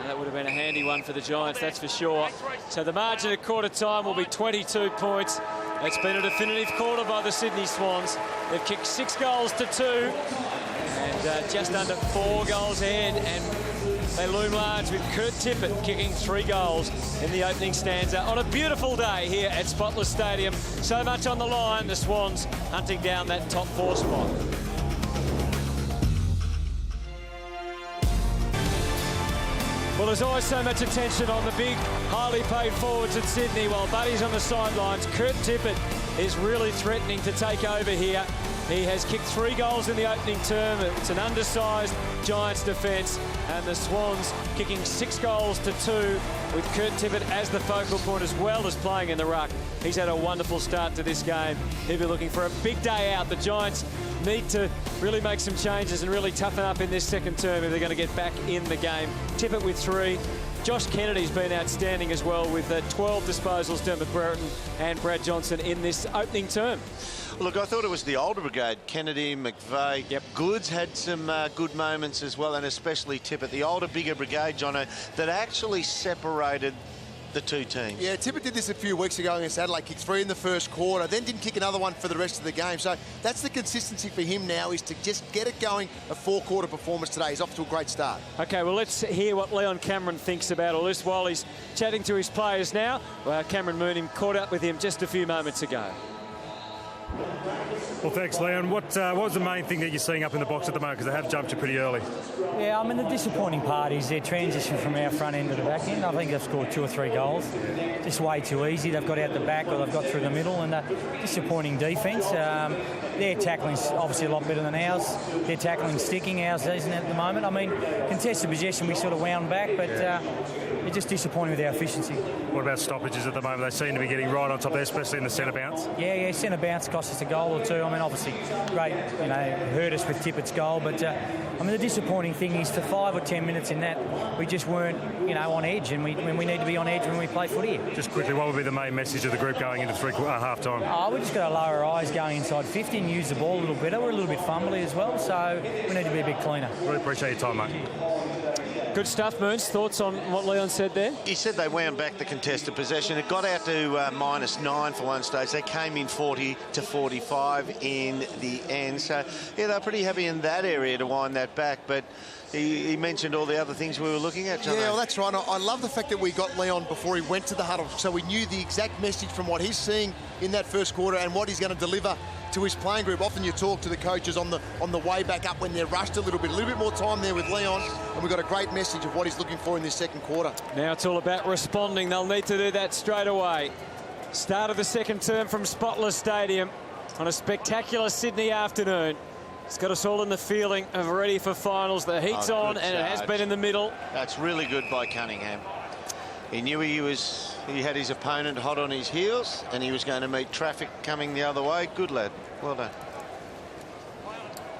That would have been a handy one for the Giants, that's for sure. So the margin at quarter time will be 22 points. It's been a definitive quarter by the Sydney Swans. They've kicked 6 goals to 2 and just under 4 goals ahead. And they loom large with Kurt Tippett kicking 3 goals in the opening stanza on a beautiful day here at Spotless Stadium. So much on the line, the Swans hunting down that top 4 spot. Well, there's always so much attention on the big, highly paid forwards at Sydney while Buddy's on the sidelines. Kurt Tippett is really threatening to take over here. He has kicked 3 goals in the opening term. It's an undersized Giants defence, and the Swans kicking 6 goals to 2 with Kurt Tippett as the focal point as well as playing in the ruck. He's had a wonderful start to this game. He'll be looking for a big day out. The Giants need to really make some changes and really toughen up in this second term if they're going to get back in the game. Tippett with 3. Josh Kennedy's been outstanding as well with 12 disposals, Dermot Brereton and Brad Johnson in this opening term. Look, I thought it was the older brigade, Kennedy, McVeigh. Yep. Goods had some good moments as well, and especially Tippett. The older, bigger brigade, Jono, that actually separated the two teams. Yeah, Tippett did this a few weeks ago against Adelaide, kicked 3 in the first quarter, then didn't kick another one for the rest of the game. So that's the consistency for him now, is to just get it going. A 4-quarter performance today. He's off to a great start. OK, well, let's hear what Leon Cameron thinks about all this while he's chatting to his players now. Well, Cameron Mooney caught up with him just a few moments ago. Well, thanks, Leon. What was the main thing that you're seeing up in the box at the moment? Because they have jumped you pretty early. Yeah, I mean, the disappointing part is their transition from our front end to the back end. I think they've scored 2 or 3 goals. Just way too easy. They've got out the back or they've got through the middle, and disappointing defence. Their tackling's obviously a lot better than ours. Their tackling's sticking, ours isn't at the moment. I mean, contested possession, we sort of wound back, but they're just disappointing with our efficiency. What about stoppages at the moment? They seem to be getting right on top there, especially in the centre bounce. Yeah, centre bounce cost us a goal or 2. I mean, obviously, great, hurt us with Tippett's goal, but I mean, the disappointing thing is for 5 or 10 minutes in that, we just weren't, on edge, and we need to be on edge when we play footy. Just quickly, what would be the main message of the group going into half-time? We just got to lower our eyes going inside 50 and use the ball a little better. We're a little bit fumbly as well, so we need to be a bit cleaner. Really appreciate your time, mate. Good stuff, Moons. Thoughts on what Leon said there? He said they wound back the contested possession. It got out to -9 for one stage. They came in 40 to 45 in the end. So, yeah, they're pretty happy in that area to wind that back. But he mentioned all the other things we were looking at, John. Yeah, well, that's right. I love the fact that we got Leon before he went to the huddle, so we knew the exact message from what he's seeing in that first quarter and what he's going to deliver to his playing group. Often you talk to the coaches on the way back up when they're rushed a little bit more time there with Leon, and we've got a great message of what he's looking for in this second quarter. Now it's all about responding. They'll need to do that straight away. Start of the second term from Spotless Stadium on a spectacular Sydney afternoon. It's got us all in the feeling of ready for finals. The heat's on, and it has been in the middle. That's really good by Cunningham. He knew he had his opponent hot on his heels, and he was going to meet traffic coming the other way. Good lad. Well done.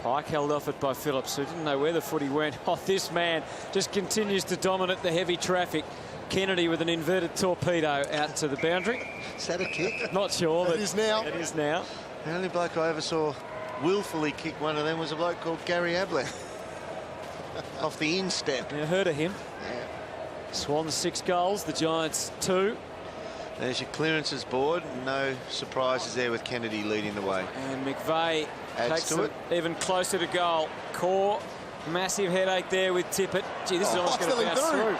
Pike held off it by Phillips, who didn't know where the footy went. Oh, this man just continues to dominate the heavy traffic. Kennedy with an inverted torpedo out to the boundary. Is that a kick? Not sure. It is now. It is now. The only bloke I ever saw willfully kick one of them was a bloke called Gary Ablett. Off the instep. You heard of him. Yeah. Swans 6 goals, the Giants 2. There's your clearances board. No surprises there with Kennedy leading the way. And McVeigh adds to it. Even closer to goal. Core, massive headache there with Tippett. Gee, this is almost going to bounce through.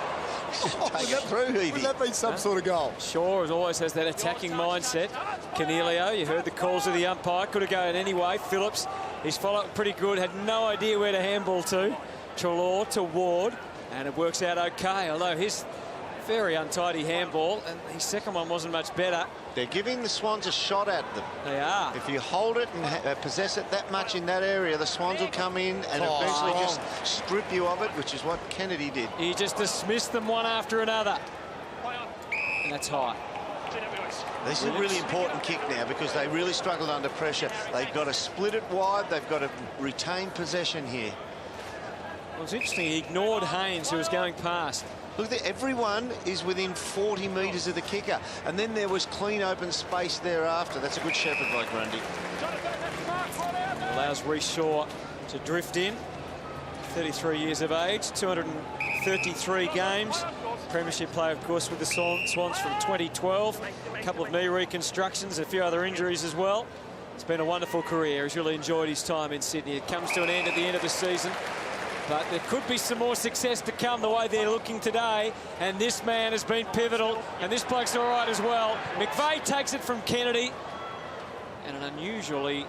Take it through, Heavey. Would that be some sort of goal? Shaw always has that attacking mindset. Cornelio, you heard the calls of the umpire. Could have gone any way. Phillips, he's followed pretty good. Had no idea where to handball to. Treloar to Ward. And it works out okay, although his very untidy handball, and his second one wasn't much better. They're giving the Swans a shot at them. They are. If you hold it and possess it that much in that area, the Swans will come in and eventually just strip you of it, which is what Kennedy did. He just dismissed them one after another. And that's high. This is a really important kick now because they really struggled under pressure. They've got to split it wide. They've got to retain possession here. Well, it's interesting. He ignored Haynes, who was going past. Look, everyone is within 40 metres of the kicker. And then there was clean open space thereafter. That's a good shepherd by Grundy. Allows Rhys Shaw to drift in. 33 years of age, 233 games. Premiership player, of course, with the Swans from 2012. A couple of knee reconstructions, a few other injuries as well. It's been a wonderful career. He's really enjoyed his time in Sydney. It comes to an end at the end of the season. But there could be some more success to come the way they're looking today. And this man has been pivotal. And this bloke's all right as well. McVeigh takes it from Kennedy. And an unusually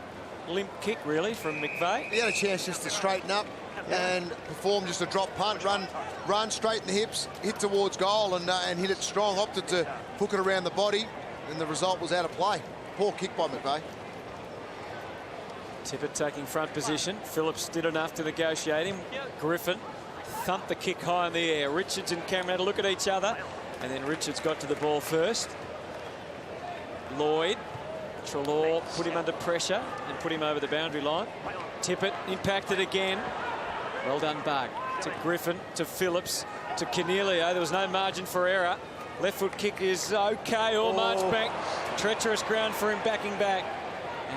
limp kick, really, from McVeigh. He had a chance just to straighten up and perform just a drop punt, run straight in the hips, hit towards goal and hit it strong. Opted to hook it around the body, and the result was out of play. Poor kick by McVeigh. Tippett taking front position. Phillips did enough to negotiate him. Griffin thumped the kick high in the air. Richards and Cameron had a look at each other, and then Richards got to the ball first. Lloyd, Treloar put him under pressure and put him over the boundary line. Tippett impacted again. Well done, Bug. To Griffin, to Phillips, to Cornelio. There was no margin for error. Left foot kick is okay, all marched back. Treacherous ground for him backing back.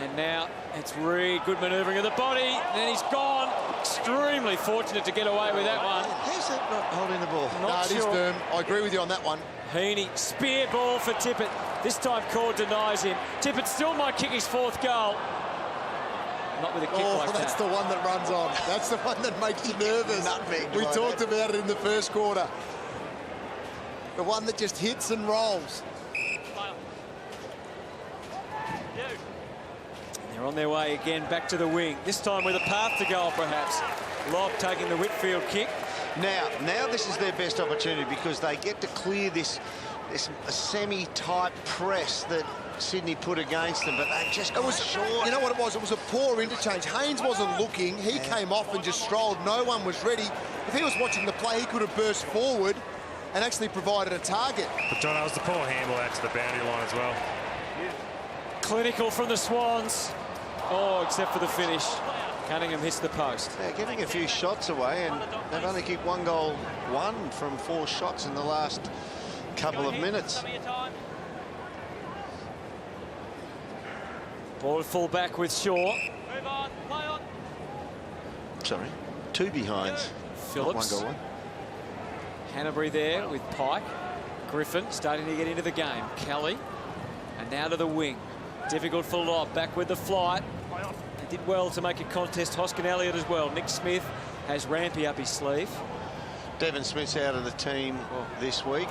And now it's really good manoeuvring of the body. And then he's gone. extremely fortunate to get away with that one. How's that not holding the ball? Not it is, Derm. I agree with you on that one. Heaney, spear ball for Tippett. This time Cord denies him. Tippett still might kick his 4th goal. Not with a kick like that. That's the one that runs on. That's the one that makes you nervous. We talked about it in the first quarter. The one that just hits and rolls. They're on their way again back to the wing. This time with a path to goal, perhaps. Lobb taking the Whitfield kick. Now this is their best opportunity because they get to clear this semi-tight press that Sydney put against them, but they just got short. You know what it was? It was a poor interchange. Haynes wasn't looking. He came off and just strolled. No one was ready. If he was watching the play, he could have burst forward and actually provided a target. But John, that was the poor handball out to the boundary line as well. Clinical from the Swans. Oh, except for the finish. Cunningham hits the post. They're getting a few shots away, and they've only kicked 1 goal, 1 from 4 shots in the last couple of minutes. Ball full back with Shaw. Sorry, 2 behinds. Phillips. 1 goal, 1. Hanbury there with Pike. Griffin starting to get into the game. Kelly. And now to the wing. Difficult for Lobb. Back with the flight. He did well to make a contest. Hoskin Elliott as well. Nick Smith has Rampy up his sleeve. Devon Smith's out of the team this week.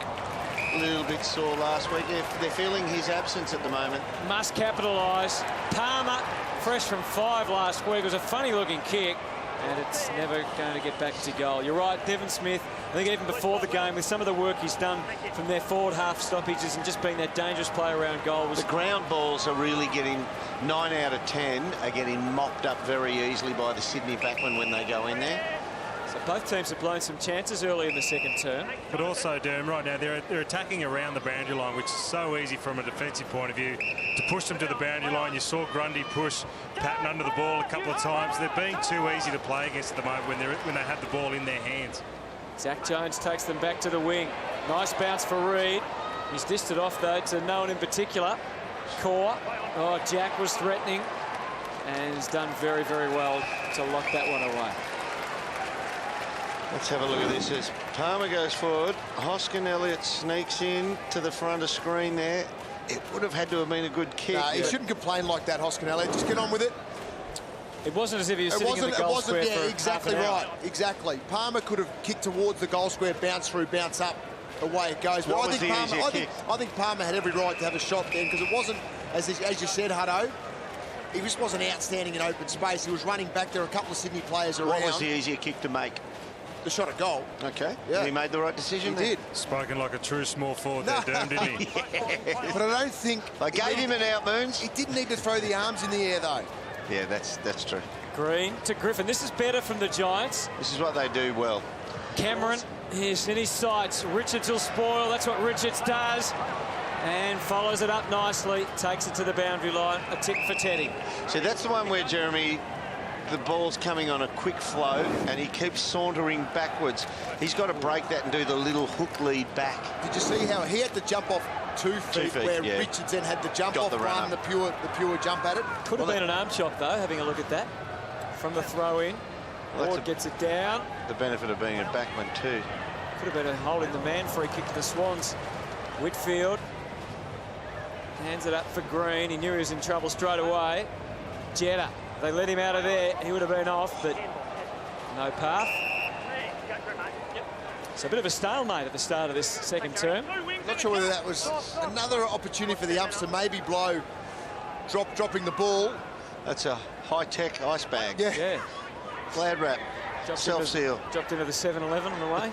A little bit sore last week. They're feeling his absence at the moment. Must capitalise. Palmer, fresh from 5 last week. It was a funny-looking kick, and it's never going to get back to goal. You're right, Devon Smith, I think even before the game, with some of the work he's done from their forward half stoppages and just being that dangerous play around goal. The ground balls are really getting 9 out of 10 are getting mopped up very easily by the Sydney backmen when they go in there. So both teams have blown some chances early in the second term. But also, Derm, right now they're attacking around the boundary line, which is so easy from a defensive point of view to push them to the boundary line. You saw Grundy push Patton under the ball a couple of times. They're being too easy to play against at the moment when they have the ball in their hands. Zach Jones takes them back to the wing. Nice bounce for Reid. He's dished it off, though, to no one in particular. Core. Oh, Jack was threatening and has done very, very well to lock that one away. Let's have a look at this as Palmer goes forward. Hoskin Elliott sneaks in to the front of screen there. It would have had to have been a good kick. He shouldn't complain like that, Hoskin Elliott. Just get on with it. It wasn't as if he was sitting in the goal square for exactly right. Exactly. Palmer could have kicked towards the goal square, bounce through, bounce up, the way it goes. But I think Palmer had every right to have a shot then, because it wasn't, as you said, Hutto, he just wasn't outstanding in open space. He was running back. There were a couple of Sydney players around. What was the easier kick to make? The shot at goal. Okay. Yeah. And he made the right decision. He did. Spoken like a true small forward there, Derm, didn't he? Yes. But I don't think... I gave him an out, Moons. He didn't need to throw the arms in the air, though. Yeah, that's true. Green to Griffin. This is better from the Giants. This is what they do well. Cameron is in his sights. Richards will spoil. That's what Richards does. And follows it up nicely. Takes it to the boundary line. A tick for Teddy. So that's the one where Jeremy, the ball's coming on a quick flow and he keeps sauntering backwards. He's got to break that and do the little hook lead back. Did you see how he had to jump off 2 feet, where yeah. Richards then had to jump Got off the one, the pure jump at it? Could have been an arm shot, though, having a look at that. From the throw-in. Ward gets it down. The benefit of being a backman, too. Could have been a holding the man free kick to the Swans. Whitfield hands it up for Green. He knew he was in trouble straight away. Jetta, they let him out of there. He would have been off, but no path. It's a bit of a stalemate at the start of this second term. Not sure whether that was another opportunity for the umps to maybe blow dropping the ball. That's a high-tech ice bag. Yeah. Glad wrap. Self-seal. Dropped into the 7-Eleven on the way.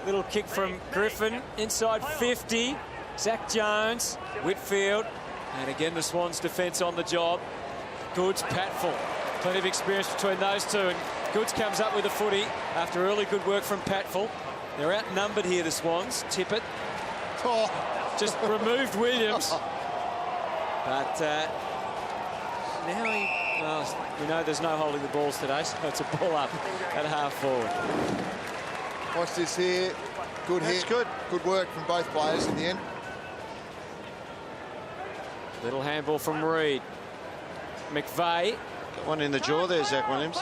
Little kick from Griffin. Inside 50. Zach Jones. Whitfield. And again, the Swans' defence on the job. Goods, Patfull. Plenty of experience between those two. And Goods comes up with a footy after early good work from Patfull. They're outnumbered here, the Swans. Tippett. Just removed Williams. But now we know there's no holding the balls today, so it's a ball up at half forward. Watch this here. Good hit. Good. Good work from both players in the end. Little handball from Reid. McVeigh. Got one in the jaw there, Zach Williams.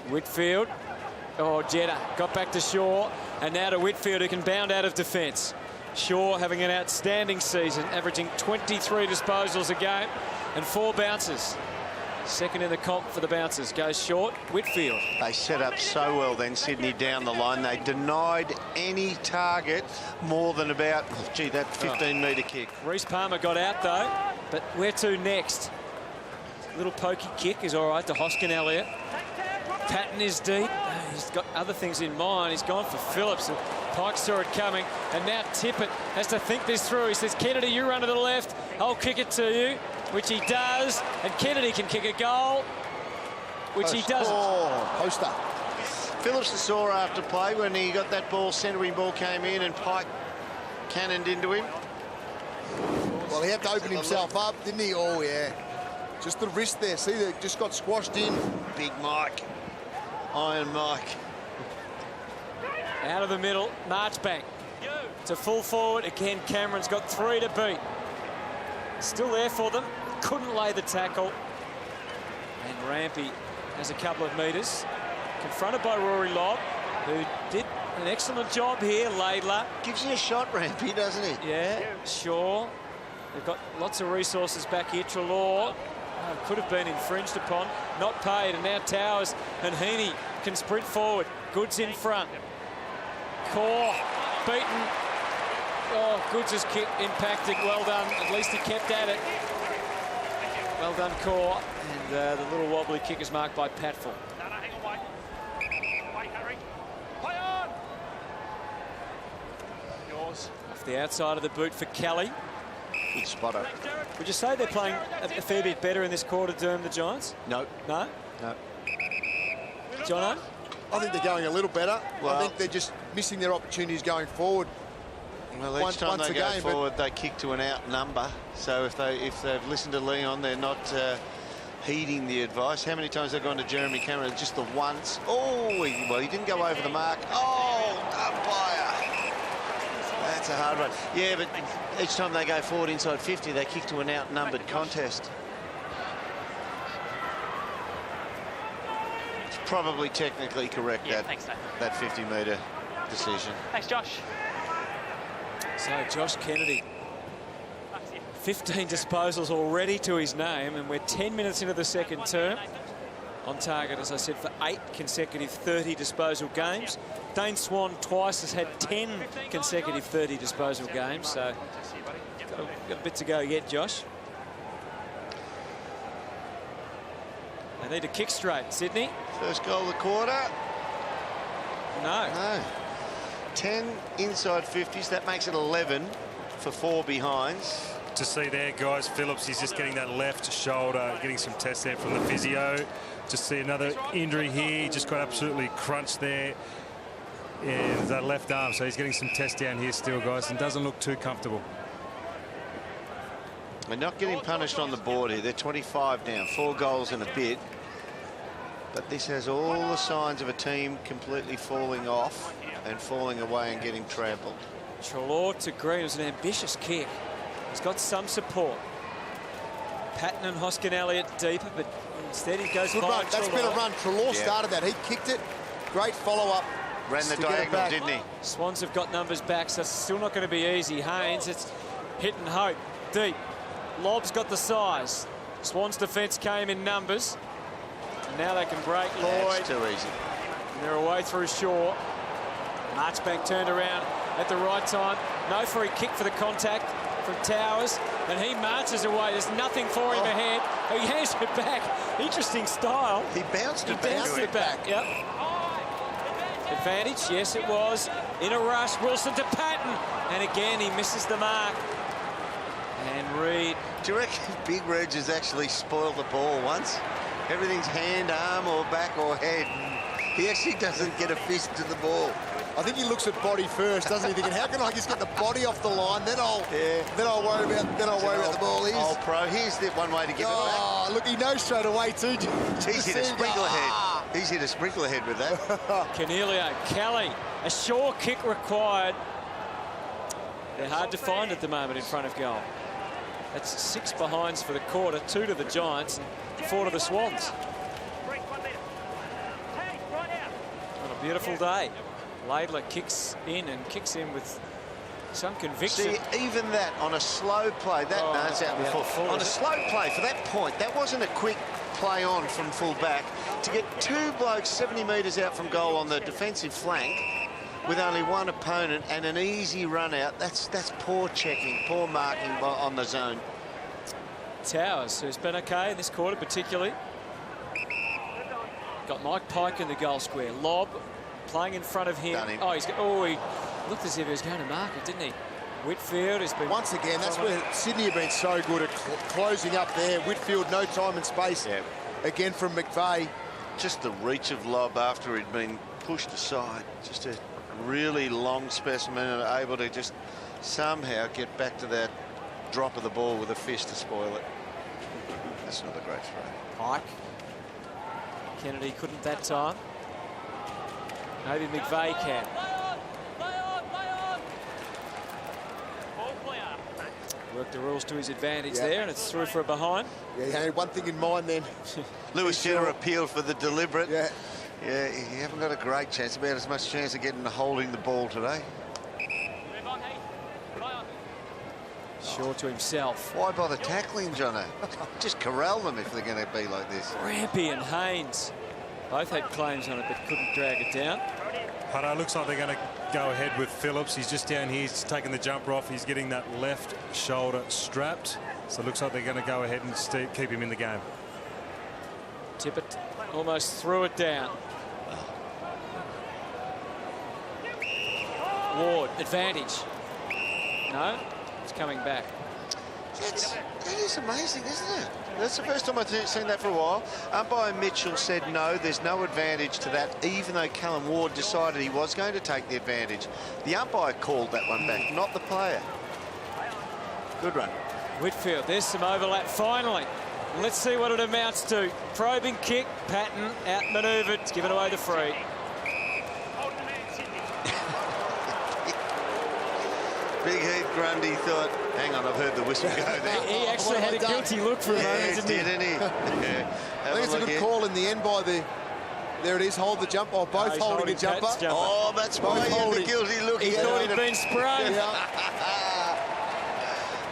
Whitfield. Oh, Jeddah got back to Shaw, and now to Whitfield, who can bound out of defence. Shaw having an outstanding season, averaging 23 disposals a game and 4 bounces. Second in the comp for the bouncers. Goes short, Whitfield. They set up so well then, Sydney, down the line. They denied any target more than about, gee, that 15-metre kick. Reece Palmer got out, though, but where to next? Little pokey kick is all right to Hoskin Elliott. Patton is deep. He's got other things in mind. He's gone for Phillips, and Pike saw it coming, and now Tippett has to think this through. He says, Kennedy, you run to the left, I'll kick it to you, which he does, and Kennedy can kick a goal, which he doesn't. Poster. Phillips saw after play when he got that ball, centering ball came in, and Pike cannoned into him. Well, he had to open himself up, didn't he? Oh, yeah. Just the wrist there. See, they just got squashed in. Big Mike. Iron Mike. Out of the middle, Marchbank to full forward. Again, Cameron's got 3 to beat. Still there for them. Couldn't lay the tackle. And Rampy has a couple of metres. Confronted by Rory Lobb, who did an excellent job here. Laidler. Gives you a shot, Rampy, doesn't he? Yeah, sure. They've got lots of resources back here. Treloar could have been infringed upon. Not paid, and now Towers and Heaney can sprint forward. Goods in front. Core beaten. Oh, Goods' kick impacted. Well done. At least he kept at it. Well done, Core. And the little wobbly kick is marked by Patfull. No, hang on, wait, Harry. Play on! Yours. Off the outside of the boot for Kelly. Good spotter. Would you say they're playing a fair bit better in this quarter, Derm, the Giants? No. No? No. Jono? I think they're going a little better. Well, I think they're just missing their opportunities going forward. Well, each time they go forward, they kick to an out number. So if they've listened to Leon, they're not heeding the advice. How many times they've gone to Jeremy Cameron? Just the once. Oh, he didn't go over the mark. Oh, umpire. That's a hard one. Yeah, but each time they go forward inside 50, they kick to an outnumbered contest. It's probably technically correct, that 50-metre decision. Thanks, Josh. So Josh Kennedy, 15 disposals already to his name, and we're 10 minutes into the second term. On target, as I said, for 8 consecutive 30 disposal games. Dane Swan twice has had 10 consecutive 30 disposal games, so got a bit to go yet, Josh. They need to kick straight. Sydney. First goal of the quarter. No. 10 inside 50s, that makes it 11 for 4 behinds. To see there, guys, Phillips, he's just getting that left shoulder, getting some tests there from the physio. Just see another injury here, he just got absolutely crunched there. And that left arm, so he's getting some tests down here still, guys, and doesn't look too comfortable. They're not getting punished on the board here. They're 25 down, 4 goals and a bit. But this has all the signs of a team completely falling off and falling away and getting trampled. Treloar to Green was an ambitious kick. He's got some support. Patton and Hoskin Elliott deeper, but instead he goes by That's been a run. Treloar started that. He kicked it. Great follow-up. Ran the diagonal, didn't he? Swans have got numbers back, so it's still not going to be easy. Haynes, it's hit and hope. Deep. Lobb's got the size. Swans' defence came in numbers. And now they can break Lloyd. That's too easy. And they're away through Shaw. Marchbank turned around at the right time. No free kick for the contact from Towers. And he marches away. There's nothing for him ahead. He hands it back. Interesting style. He bounced it back. Yep. Advantage, yes it was. In a rush, Wilson to Patton. And again, he misses the mark. And Reid. Do you reckon Big Reg has actually spoiled the ball once? Everything's hand, arm, or back, or head. He actually doesn't get a fist to the ball. I think he looks at body first, doesn't he? Thinking, how can I just get the body off the line? Then I'll worry about the ball. Old pro. Here's the one way to get it back. Oh, look, he knows straight away too. He's hit a sprinkler head. He's hit a sprinkler head with that. Canelio, Kelly, a Shaw kick required. They're hard to find at the moment in front of goal. That's 6 behinds for the quarter, 2 to the Giants and 4 to the Swans. Beautiful day. Laidler kicks in with some conviction. See, even that on a slow play, that's out before. On a slow play, for that point, that wasn't a quick play on from full back. To get two blokes 70 metres out from goal on the defensive flank with only one opponent and an easy run out, that's poor checking, poor marking on the zone. Towers, who's been okay in this quarter particularly. Got Mike Pike in the goal square. Lob playing in front of him. He looked as if he was going to mark it, didn't he? Whitfield has been... Once again, that's where Sydney have been so good at closing up there. Whitfield, no time and space. Yeah. Again from McVeigh. Just the reach of lob after he'd been pushed aside. Just a really long specimen and able to just somehow get back to that drop of the ball with a fist to spoil it. That's not a great throw. Pike. Kennedy couldn't that time. Maybe McVeigh can. Worked the rules to his advantage there, and it's through for a behind. Yeah, he had one thing in mind then. Lewis Jenner appealed for the deliberate. Yeah, you haven't got a great chance, about as much chance of getting holding the ball today. Sure to himself. Why bother tackling, Jono? Just corral them if they're going to be like this. Rampy and Haynes both had claims on it, but couldn't drag it down. Hutto, looks like they're going to go ahead with Phillips. He's just down here. He's taking the jumper off. He's getting that left shoulder strapped. So it looks like they're going to go ahead and keep him in the game. Tippett almost threw it down. Ward, advantage. No, it's coming back. That is amazing, isn't it? That's the first time I've seen that for a while. Umpire Mitchell said no, there's no advantage to that, even though Callum Ward decided he was going to take the advantage. The umpire called that one back, not the player. Good run. Whitfield, there's some overlap finally. Let's see what it amounts to. Probing kick, Patton outmanoeuvred, it's given away the free. Big Heath Grundy thought, hang on, I've heard the whistle go there. He actually had a guilty look for a moment, didn't he? Yeah. I think it's a good call in the end by the... There it is, hold the jump. Oh, both holding a jumper. Oh, that's why he had the guilty look. He thought he'd been sprung.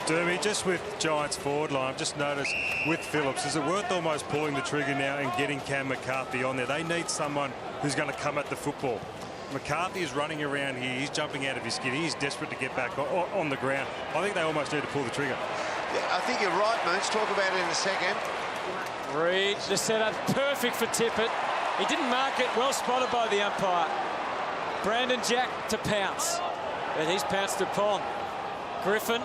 Derby, just with Giants forward line, I've just noticed with Phillips, is it worth almost pulling the trigger now and getting Cam McCarthy on there? They need someone who's going to come at the football. McCarthy is running around here. He's jumping out of his skin. He's desperate to get back on the ground. I think they almost need to pull the trigger. Yeah, I think you're right, Moons. Talk about it in a second. Reed, the setup perfect for Tippett. He didn't mark it. Well spotted by the umpire. Brandon Jack to pounce. But he's pounced upon. Griffin,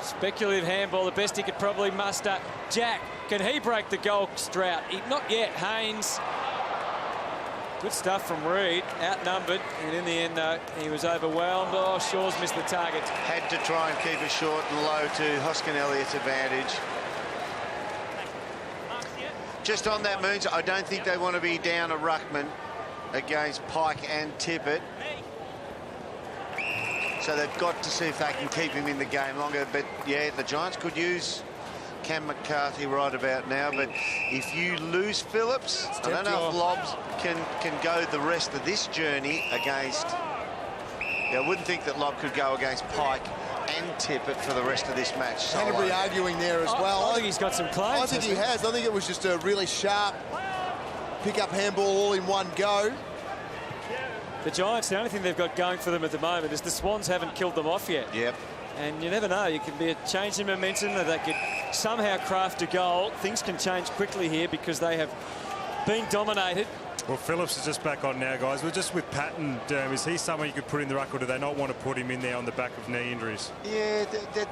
speculative handball, the best he could probably muster. Jack, can he break the goal drought? Not yet. Haynes. Good stuff from Reed, outnumbered, and in the end, though, he was overwhelmed. Oh, Shaw's missed the target. Had to try and keep it short and low to Hoskin Elliott's advantage. Just on that, Moons, I don't think they want to be down a ruckman against Pike and Tippett. So they've got to see if they can keep him in the game longer. But, yeah, the Giants could use Cam McCarthy right about now, but if you lose Phillips, I don't know if Lobs can go the rest of this journey against... Yeah, I wouldn't think that Lob could go against Pike and Tippett for the rest of this match. Canterbury arguing there as well. I think he's got some claims. I think he has. I think it was just a really sharp pick-up handball all in one go. The Giants, the only thing they've got going for them at the moment is the Swans haven't killed them off yet. Yep. And you never know, you can be a change in momentum, that they could somehow craft a goal. Things can change quickly here because they have been dominated. Well, Phillips is just back on now, guys. We're just with Patton. Is he someone you could put in the ruck, or do they not want to put him in there on the back of knee injuries? Yeah,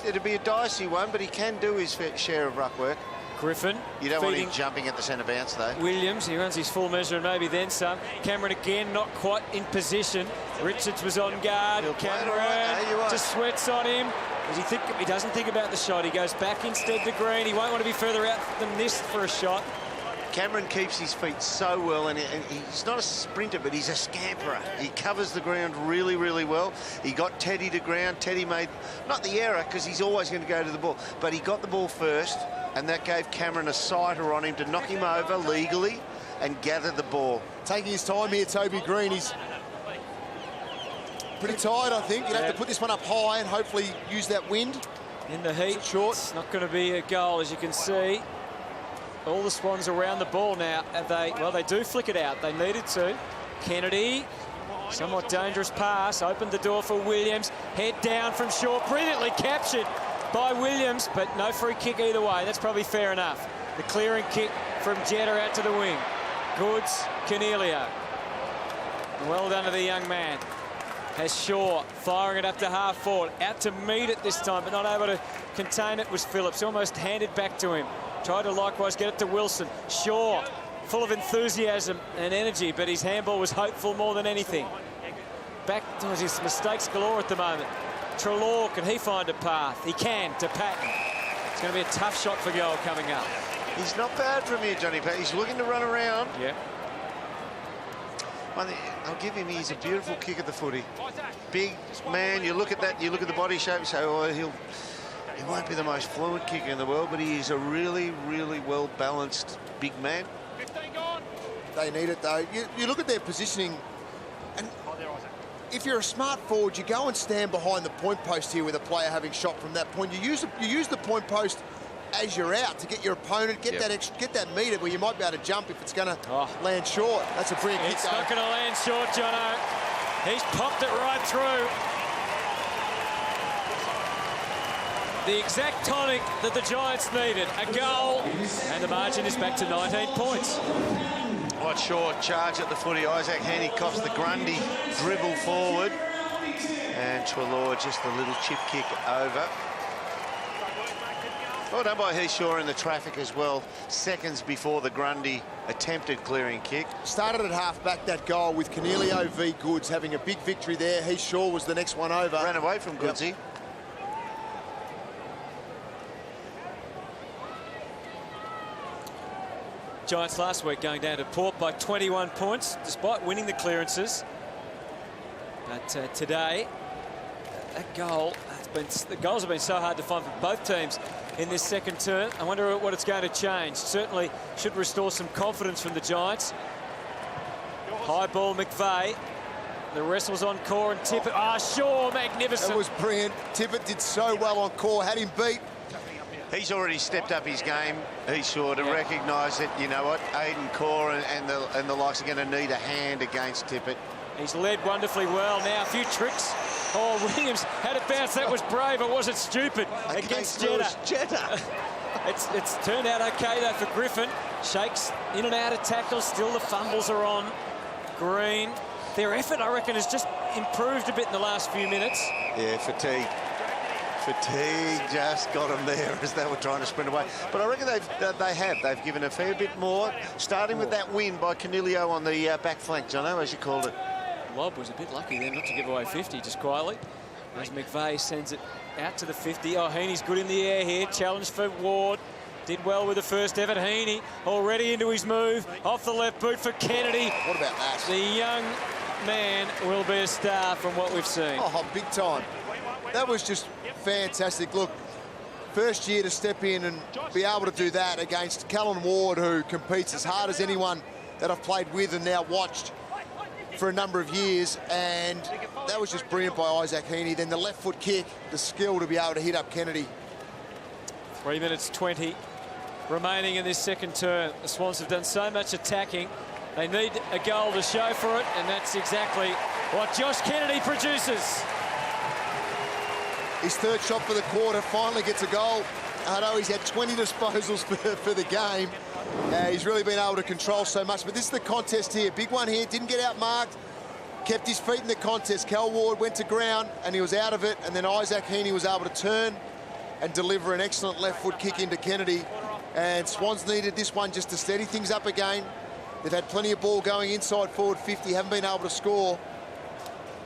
it'd be a dicey one, but he can do his share of ruck work. Griffin. You don't want him jumping at the centre bounce, though. Williams, he runs his full measure and maybe then some. Cameron again, not quite in position. Richards was on guard. Cameron just sweats on him. He doesn't think about the shot. He goes back instead to Green. He won't want to be further out than this for a shot. Cameron keeps his feet so well, and he's not a sprinter, but he's a scamperer. He covers the ground really, really well. He got Teddy to ground. Teddy made, not the error, because he's always going to go to the ball, but he got the ball first, and that gave Cameron a sighter on him to knock him over legally, and gather the ball. Taking his time here, Toby Green. He's pretty tired, I think. You'd have to put this one up high and hopefully use that wind. In the heat, it's not going to be a goal, as you can see. All the Swans around the ball now. Well, they do flick it out. They needed to. Kennedy, somewhat dangerous pass. Opened the door for Williams. Head down from Shaw. Brilliantly captured by Williams, but no free kick either way. That's probably fair enough. The clearing kick from Jetta out to the wing. Goods, Cornelio. Well done to the young man. Has Shaw firing it up to half forward. Out to meet it this time, but not able to contain it was Phillips. Almost handed back to him. Tried to likewise get it to Wilson. Shaw, full of enthusiasm and energy, but his handball was hopeful more than anything. Back to his mistakes galore at the moment. Treloar, can he find a path? He can, to Patton. It's going to be a tough shot for goal coming up. He's not bad from here, Johnny Patton. He's looking to run around. Yeah. I'll give him, he's a beautiful kick at the footy. Big man, you look at that, you look at the body shape, you say, oh, he won't be the most fluent kicker in the world, but he is a really, really well-balanced big man. They need it, though. You look at their positioning, and if you're a smart forward, you go and stand behind the point post here with a player having shot from that point. You use the point post as you're out to get your opponent, get that meter where you might be able to jump if it's going to land short. That's a brilliant kick. It's not going to land short, Jono. He's popped it right through. The exact tonic that the Giants needed. A goal, and the margin is back to 19 points. What short charge at the footy. Isaac Heaney cops the Grundy dribble forward. And Treloar just a little chip kick over. Well done by Heath-Shaw in the traffic as well. Seconds before the Grundy attempted clearing kick. Started at half-back, that goal, with Cornelio v. Goods having a big victory there. Heath-Shaw was the next one over. Ran away from Goodsy. Yep. Giants last week going down to Port by 21 points, despite winning the clearances. But today, that goal, the goals have been so hard to find for both teams in this second term. I wonder what it's going to change. Certainly should restore some confidence from the Giants. High ball, McVeigh. The wrestle's on Core and Tippett. Shaw, magnificent. That was brilliant. Tippett did so well on Core, had him beat. He's already stepped up his game. He's sure to recognise that, you know what, Aiden Core and the likes are going to need a hand against Tippett. He's led wonderfully well. Now a few tricks. Oh, Williams had it bounce. That was brave. It wasn't stupid against Jetta. It's turned out okay, though, for Griffin. Shakes in and out of tackles. Still the fumbles are on. Green. Their effort, I reckon, has just improved a bit in the last few minutes. Yeah, fatigue just got them there as they were trying to sprint away. But I reckon they've given a fair bit more, starting with that win by Cornelio on the back flank, Jono, as you called it. Lobb was a bit lucky there not to give away 50, just quietly. As McVeigh sends it out to the 50. Oh, Heaney's good in the air here. Challenge for Ward. Did well with the first effort. Heaney already into his move. Off the left boot for Kennedy. What about that? The young man will be a star from what we've seen. Oh, big time. That was just fantastic. Look, first year to step in and be able to do that against Callan Ward, who competes as hard as anyone that I've played with and now watched for a number of years, and that was just brilliant by Isaac Heaney. Then the left foot kick, the skill to be able to hit up Kennedy. 3 minutes 20 remaining in this second term. The Swans have done so much attacking. They need a goal to show for it, and that's exactly what Josh Kennedy produces. His third shot for the quarter, finally gets a goal. I know he's had 20 disposals for the game. He's really been able to control so much, but this is the contest here. Big one here, didn't get outmarked, kept his feet in the contest. Cal Ward went to ground and he was out of it, and then Isaac Heaney was able to turn and deliver an excellent left foot kick into Kennedy. And Swans needed this one just to steady things up again. They've had plenty of ball going inside forward 50, haven't been able to score.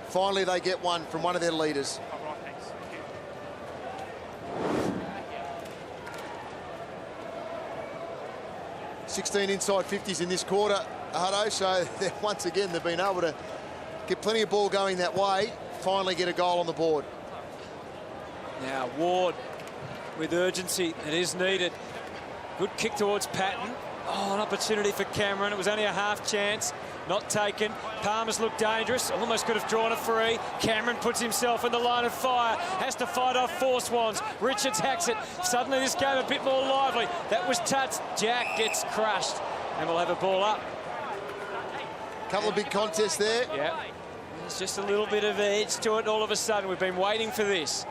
Finally, they get one from one of their leaders. .16 inside 50s in this quarter, Hutto, so once again they've been able to get plenty of ball going that way, finally get a goal on the board. Now Ward with urgency, it is needed. Good kick towards Patton. Oh, an opportunity for Cameron. It was only a half chance. Not taken. Palmer's looked dangerous. Almost could have drawn a free. Cameron puts himself in the line of fire. Has to fight off 4 Swans. Richards hacks it. Suddenly this game a bit more lively. That was touched. Jack gets crushed. And we'll have a ball up. Couple of big contests there. Yeah. There's just a little bit of edge to it all of a sudden. We've been waiting for this.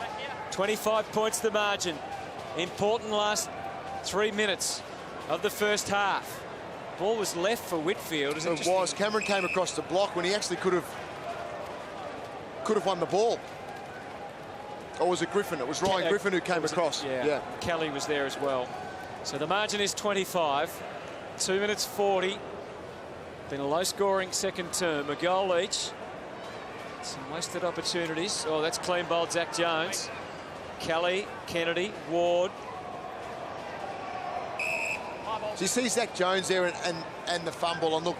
25 points the margin. Important last 3 minutes of the first half. Ball was left for Whitfield. It was. Cameron came across the block when he actually could have won the ball. Or was it Griffin? It was Ryan Griffin who came across. Yeah. Kelly was there as well. So the margin is 25. 2 minutes 40. Been a low-scoring second term. A goal each. Some wasted opportunities. Oh, that's clean bowled Zach Jones. Kelly, Kennedy, Ward. So you see Zach Jones there and the fumble. And look,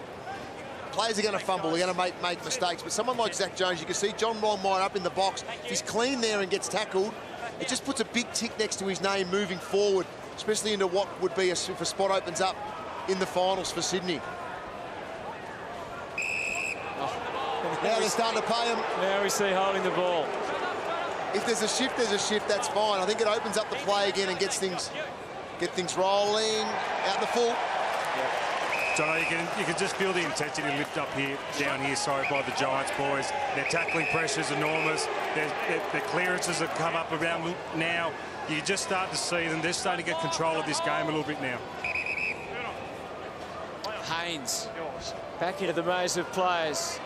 players are going to fumble. They're going to make mistakes. But someone like Zach Jones, you can see John Longmire up in the box. If he's clean there and gets tackled, it just puts a big tick next to his name moving forward, especially into what would be if a spot opens up in the finals for Sydney. Now they're starting to pay him. Now we see holding the ball. If there's a shift, there's a shift. That's fine. I think it opens up the play again and gets things rolling out the full. Yeah. John, you can just feel the intensity lift up here, down here, by the Giants boys. Their tackling pressure's enormous. Their clearances have come up around now. You just start to see them. They're starting to get control of this game a little bit now. Haynes back into the maze of players.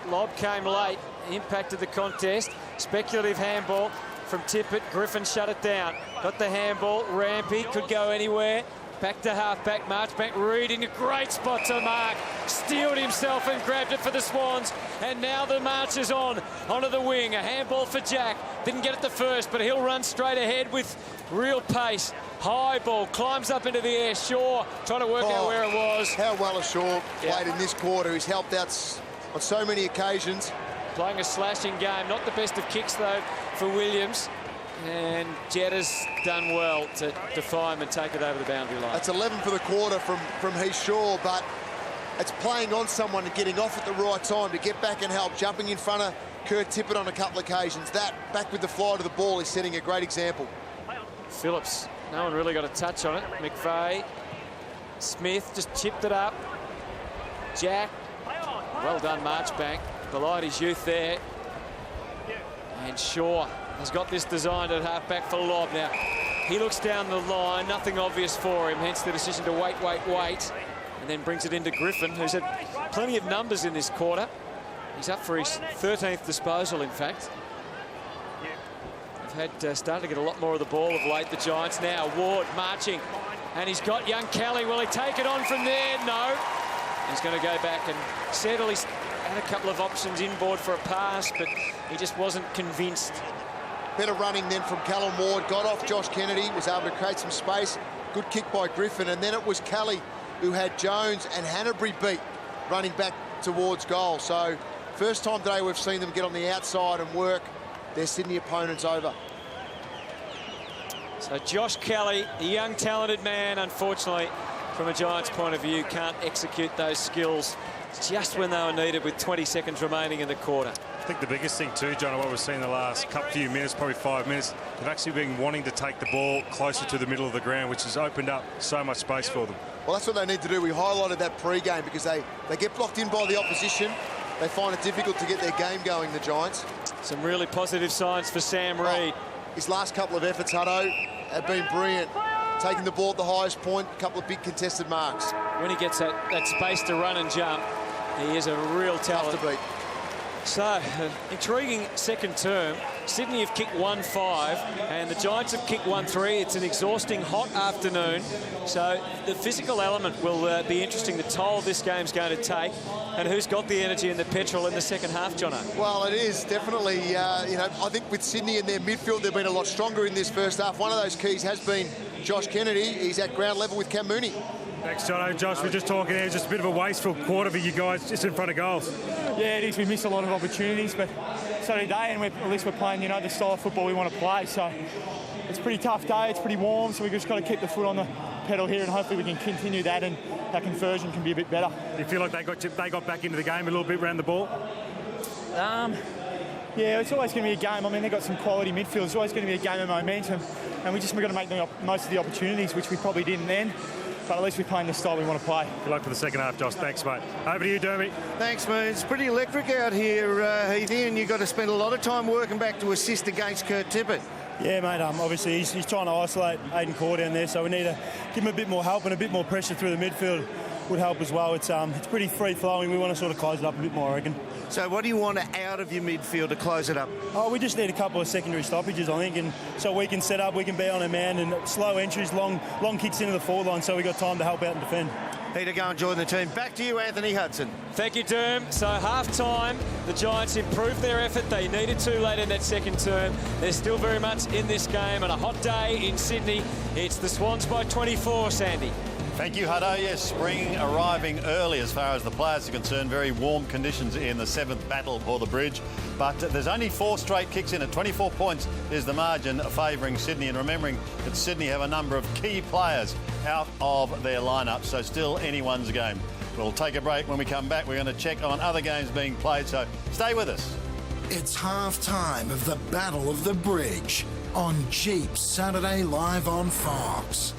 Lob came late, impacted the contest. Speculative handball from Tippett. Griffin shut it down. Got the handball. Rampy could go anywhere. Back to half-back, march back. Reed in a great spot to mark. Steeled himself and grabbed it for the Swans. And now the march is onto the wing. A handball for Jack. Didn't get it the first, but he'll run straight ahead with real pace. High ball, climbs up into the air. Shaw trying to work out where it was. How well has Shaw played in this quarter? He's helped out on so many occasions. Playing a slashing game. Not the best of kicks, though, for Williams. And Jetta's done well to defy him and take it over the boundary line. That's 11 for the quarter from Heath Shaw, but it's playing on someone and getting off at the right time to get back and help. Jumping in front of Kurt Tippett on a couple of occasions. That, back with the fly to the ball, is setting a great example. Phillips, no one really got a touch on it. McVeigh, Smith just chipped it up. Jack, well done Marchbank. Belied his youth there. And Shaw has got this designed at half-back for lob. Now, he looks down the line, nothing obvious for him, hence the decision to wait, and then brings it into Griffin, who's had plenty of numbers in this quarter. He's up for his 13th disposal, in fact. They've had started to get a lot more of the ball of late, the Giants. Now, Ward marching, and he's got young Kelly. Will he take it on from there? No. He's going to go back and settle. He's had a couple of options inboard for a pass, but he just wasn't convinced. Better running then from Callum Ward. Got off Josh Kennedy, was able to create some space. Good kick by Griffin, and then it was Kelly who had Jones and Hanbury beat, running back towards goal. So first time today we've seen them get on the outside and work their Sydney opponents over. So Josh Kelly, the young talented man, unfortunately, from a Giants point of view, can't execute those skills just when they were needed with 20 seconds remaining in the quarter. I think the biggest thing too, John, what we've seen in the last few minutes, probably 5 minutes, they've actually been wanting to take the ball closer to the middle of the ground, which has opened up so much space for them. Well, that's what they need to do. We highlighted that pre-game because they get blocked in by the opposition. They find it difficult to get their game going, the Giants. Some really positive signs for Sam Reid. His last couple of efforts, Hutto, have been brilliant. Taking the ball at the highest point, a couple of big contested marks. When he gets that space to run and jump, he is a real talent. Tough to beat. So, intriguing second term. Sydney have kicked 1-5 and the Giants have kicked 1-3. It's an exhausting, hot afternoon. So the physical element will be interesting, the toll this game's going to take, and who's got the energy and the petrol in the second half, Jono? Well, it is definitely, I think with Sydney in their midfield, they've been a lot stronger in this first half. One of those keys has been Josh Kennedy. He's at ground level with Cam Mooney. Thanks, Jono. Josh, we're just talking here, just a bit of a wasteful quarter for you guys just in front of goals. Yeah, it is. We missed a lot of opportunities, but so today, and at least we're playing, the style of football we want to play. So it's a pretty tough day. It's pretty warm, so we just got to keep the foot on pedal here, and hopefully we can continue that, and our conversion can be a bit better. Do you feel like they got back into the game a little bit around the ball? Yeah, it's always going to be a game. I mean, they've got some quality midfield. It's always going to be a game of momentum, and we've got to make the most of the opportunities, which we probably didn't then. But at least we're playing the style we want to play. Good luck for the second half, Josh. Thanks, mate. Over to you, Dermy. Thanks, mate. It's pretty electric out here, Heathy, and you've got to spend a lot of time working back to assist against Kurt Tippett. Yeah, mate, obviously he's trying to isolate Aiden Core down there, so we need to give him a bit more help, and a bit more pressure through the midfield would help as well. It's pretty free-flowing. We want to sort of close it up a bit more, I reckon. So what do you want out of your midfield to close it up? Oh, we just need a couple of secondary stoppages, I think, and so we can set up, we can be on a man, and slow entries, long kicks into the forward line, so we got time to help out and defend. Peter, go and join the team. Back to you, Anthony Hudson. Thank you, Derm. So half-time, the Giants improved their effort. They needed to late in that second term. They're still very much in this game. On a hot day in Sydney, it's the Swans by 24, Sandy. Thank you, Hutto. Yes, spring arriving early as far as the players are concerned. Very warm conditions in the 7th battle for the bridge. But there's only 4 straight kicks in at 24 points is the margin favouring Sydney. And remembering that Sydney have a number of key players out of their lineup, so still anyone's game. We'll take a break. When we come back, we're going to check on other games being played, so stay with us. It's half-time of the Battle of the Bridge on Jeep Saturday Live on Fox.